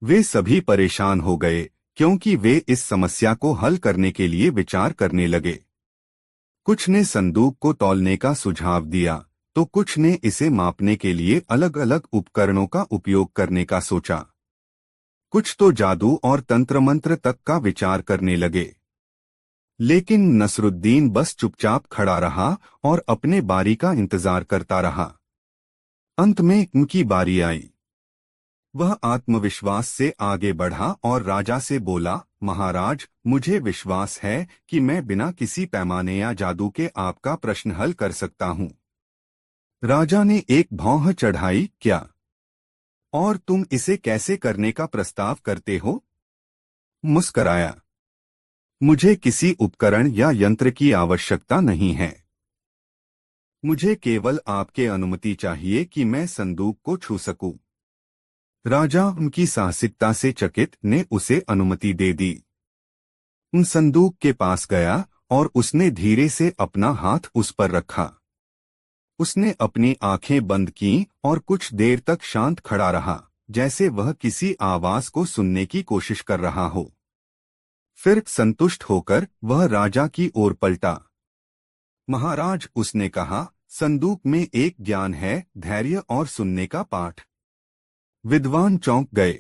वे सभी परेशान हो गए क्योंकि वे इस समस्या को हल करने के लिए विचार करने लगे। कुछ ने संदूक को तौलने का सुझाव दिया तो कुछ ने इसे मापने के लिए अलग अलग उपकरणों का उपयोग करने का सोचा। कुछ तो जादू और तंत्र मंत्र तक का विचार करने लगे। लेकिन नसरुद्दीन बस चुपचाप खड़ा रहा और अपने बारी का इंतजार करता रहा। अंत में उनकी बारी आई। वह आत्मविश्वास से आगे बढ़ा और राजा से बोला, महाराज, मुझे विश्वास है कि मैं बिना किसी पैमाने या जादू के आपका प्रश्न हल कर सकता हूँ। राजा ने एक भौं चढ़ाई, क्या? और तुम इसे कैसे करने का प्रस्ताव करते हो? मुस्कराया। मुझे किसी उपकरण या यंत्र की आवश्यकता नहीं है। मुझे केवल आपके अनुमति चाहिए कि मैं संदूक को छू सकूं। राजा उनकी साहसिकता से चकित ने उसे अनुमति दे दी। उन संदूक के पास गया और उसने धीरे से अपना हाथ उस पर रखा। उसने अपनी आंखें बंद की और कुछ देर तक शांत खड़ा रहा, जैसे वह किसी आवाज को सुनने की कोशिश कर रहा हो। फिर संतुष्ट होकर वह राजा की ओर पलटा। महाराज, उसने कहा, संदूक में एक ज्ञान है, धैर्य और सुनने का पाठ। विद्वान चौंक गए।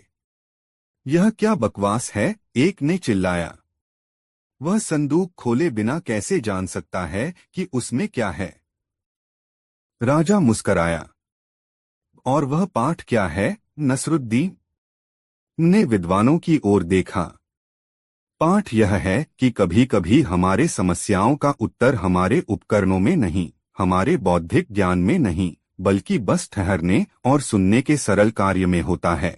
यह क्या बकवास है? एक ने चिल्लाया। वह संदूक खोले बिना कैसे जान सकता है कि उसमें क्या है? राजा मुस्कराया। और वह पाठ क्या है? नसरुद्दीन ने विद्वानों की ओर देखा। पाठ यह है कि कभी कभी हमारे समस्याओं का उत्तर हमारे उपकरणों में नहीं, हमारे बौद्धिक ज्ञान में नहीं, बल्कि बस ठहरने और सुनने के सरल कार्य में होता है।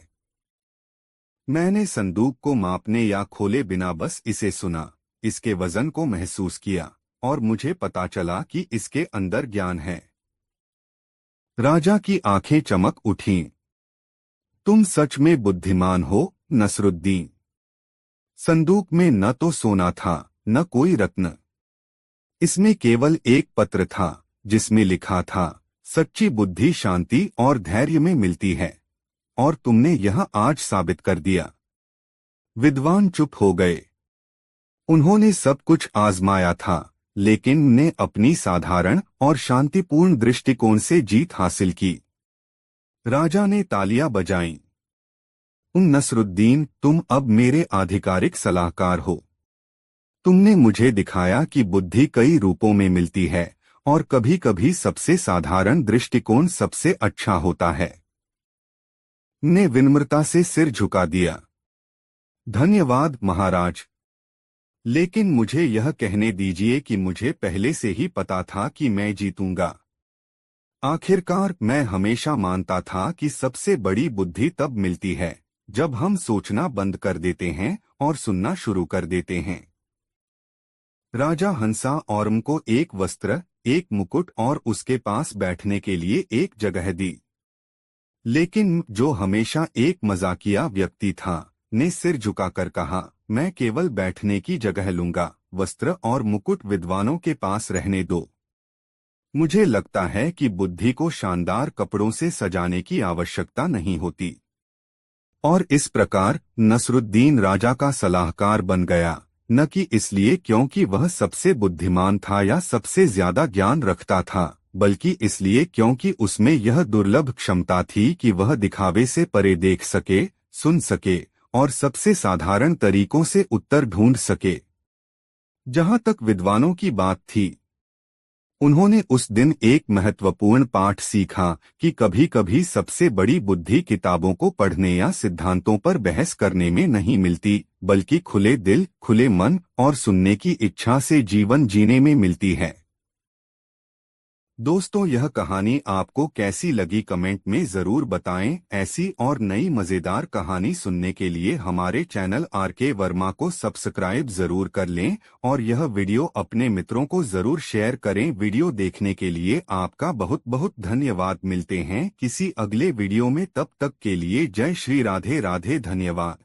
मैंने संदूक को मापने या खोले बिना बस इसे सुना, इसके वजन को महसूस किया और मुझे पता चला कि इसके अंदर ज्ञान है। राजा की आंखें चमक उठीं। तुम सच में बुद्धिमान हो, नसरुद्दीन। संदूक में न तो सोना था, न कोई रत्न। इसमें केवल एक पत्र था जिसमें लिखा था, सच्ची बुद्धि शांति और धैर्य में मिलती है, और तुमने यह आज साबित कर दिया। विद्वान चुप हो गए। उन्होंने सब कुछ आजमाया था, लेकिन ने अपनी साधारण और शांतिपूर्ण दृष्टिकोण से जीत हासिल की। राजा ने तालियां बजाईं। नसरुद्दीन, तुम अब मेरे आधिकारिक सलाहकार हो। तुमने मुझे दिखाया कि बुद्धि कई रूपों में मिलती है और कभी कभी सबसे साधारण दृष्टिकोण सबसे अच्छा होता है। ने विनम्रता से सिर झुका दिया। धन्यवाद महाराज, लेकिन मुझे यह कहने दीजिए कि मुझे पहले से ही पता था कि मैं जीतूंगा। आखिरकार मैं हमेशा मानता था कि सबसे बड़ी बुद्धि तब मिलती है जब हम सोचना बंद कर देते हैं और सुनना शुरू कर देते हैं। राजा हंसा और को एक वस्त्र, एक मुकुट और उसके पास बैठने के लिए एक जगह दी। लेकिन जो हमेशा एक मजाकिया व्यक्ति था, ने सिर झुकाकर कहा, मैं केवल बैठने की जगह लूंगा, वस्त्र और मुकुट विद्वानों के पास रहने दो। मुझे लगता है कि बुद्धि को शानदार कपड़ों से सजाने की आवश्यकता नहीं होती। और इस प्रकार नसरुद्दीन राजा का सलाहकार बन गया, न कि इसलिए क्योंकि वह सबसे बुद्धिमान था या सबसे ज्यादा ज्ञान रखता था, बल्कि इसलिए क्योंकि उसमें यह दुर्लभ क्षमता थी कि वह दिखावे से परे देख सके, सुन सके और सबसे साधारण तरीकों से उत्तर ढूंढ सके। जहां तक विद्वानों की बात थी, उन्होंने उस दिन एक महत्वपूर्ण पाठ सीखा कि कभी कभी सबसे बड़ी बुद्धि किताबों को पढ़ने या सिद्धांतों पर बहस करने में नहीं मिलती, बल्कि खुले दिल, खुले मन और सुनने की इच्छा से जीवन जीने में मिलती है। दोस्तों, यह कहानी आपको कैसी लगी कमेंट में जरूर बताएं। ऐसी और नई मजेदार कहानी सुनने के लिए हमारे चैनल आरके वर्मा को सब्सक्राइब जरूर कर लें और यह वीडियो अपने मित्रों को जरूर शेयर करें। वीडियो देखने के लिए आपका बहुत बहुत धन्यवाद। मिलते हैं किसी अगले वीडियो में, तब तक के लिए जय श्री राधे राधे। धन्यवाद।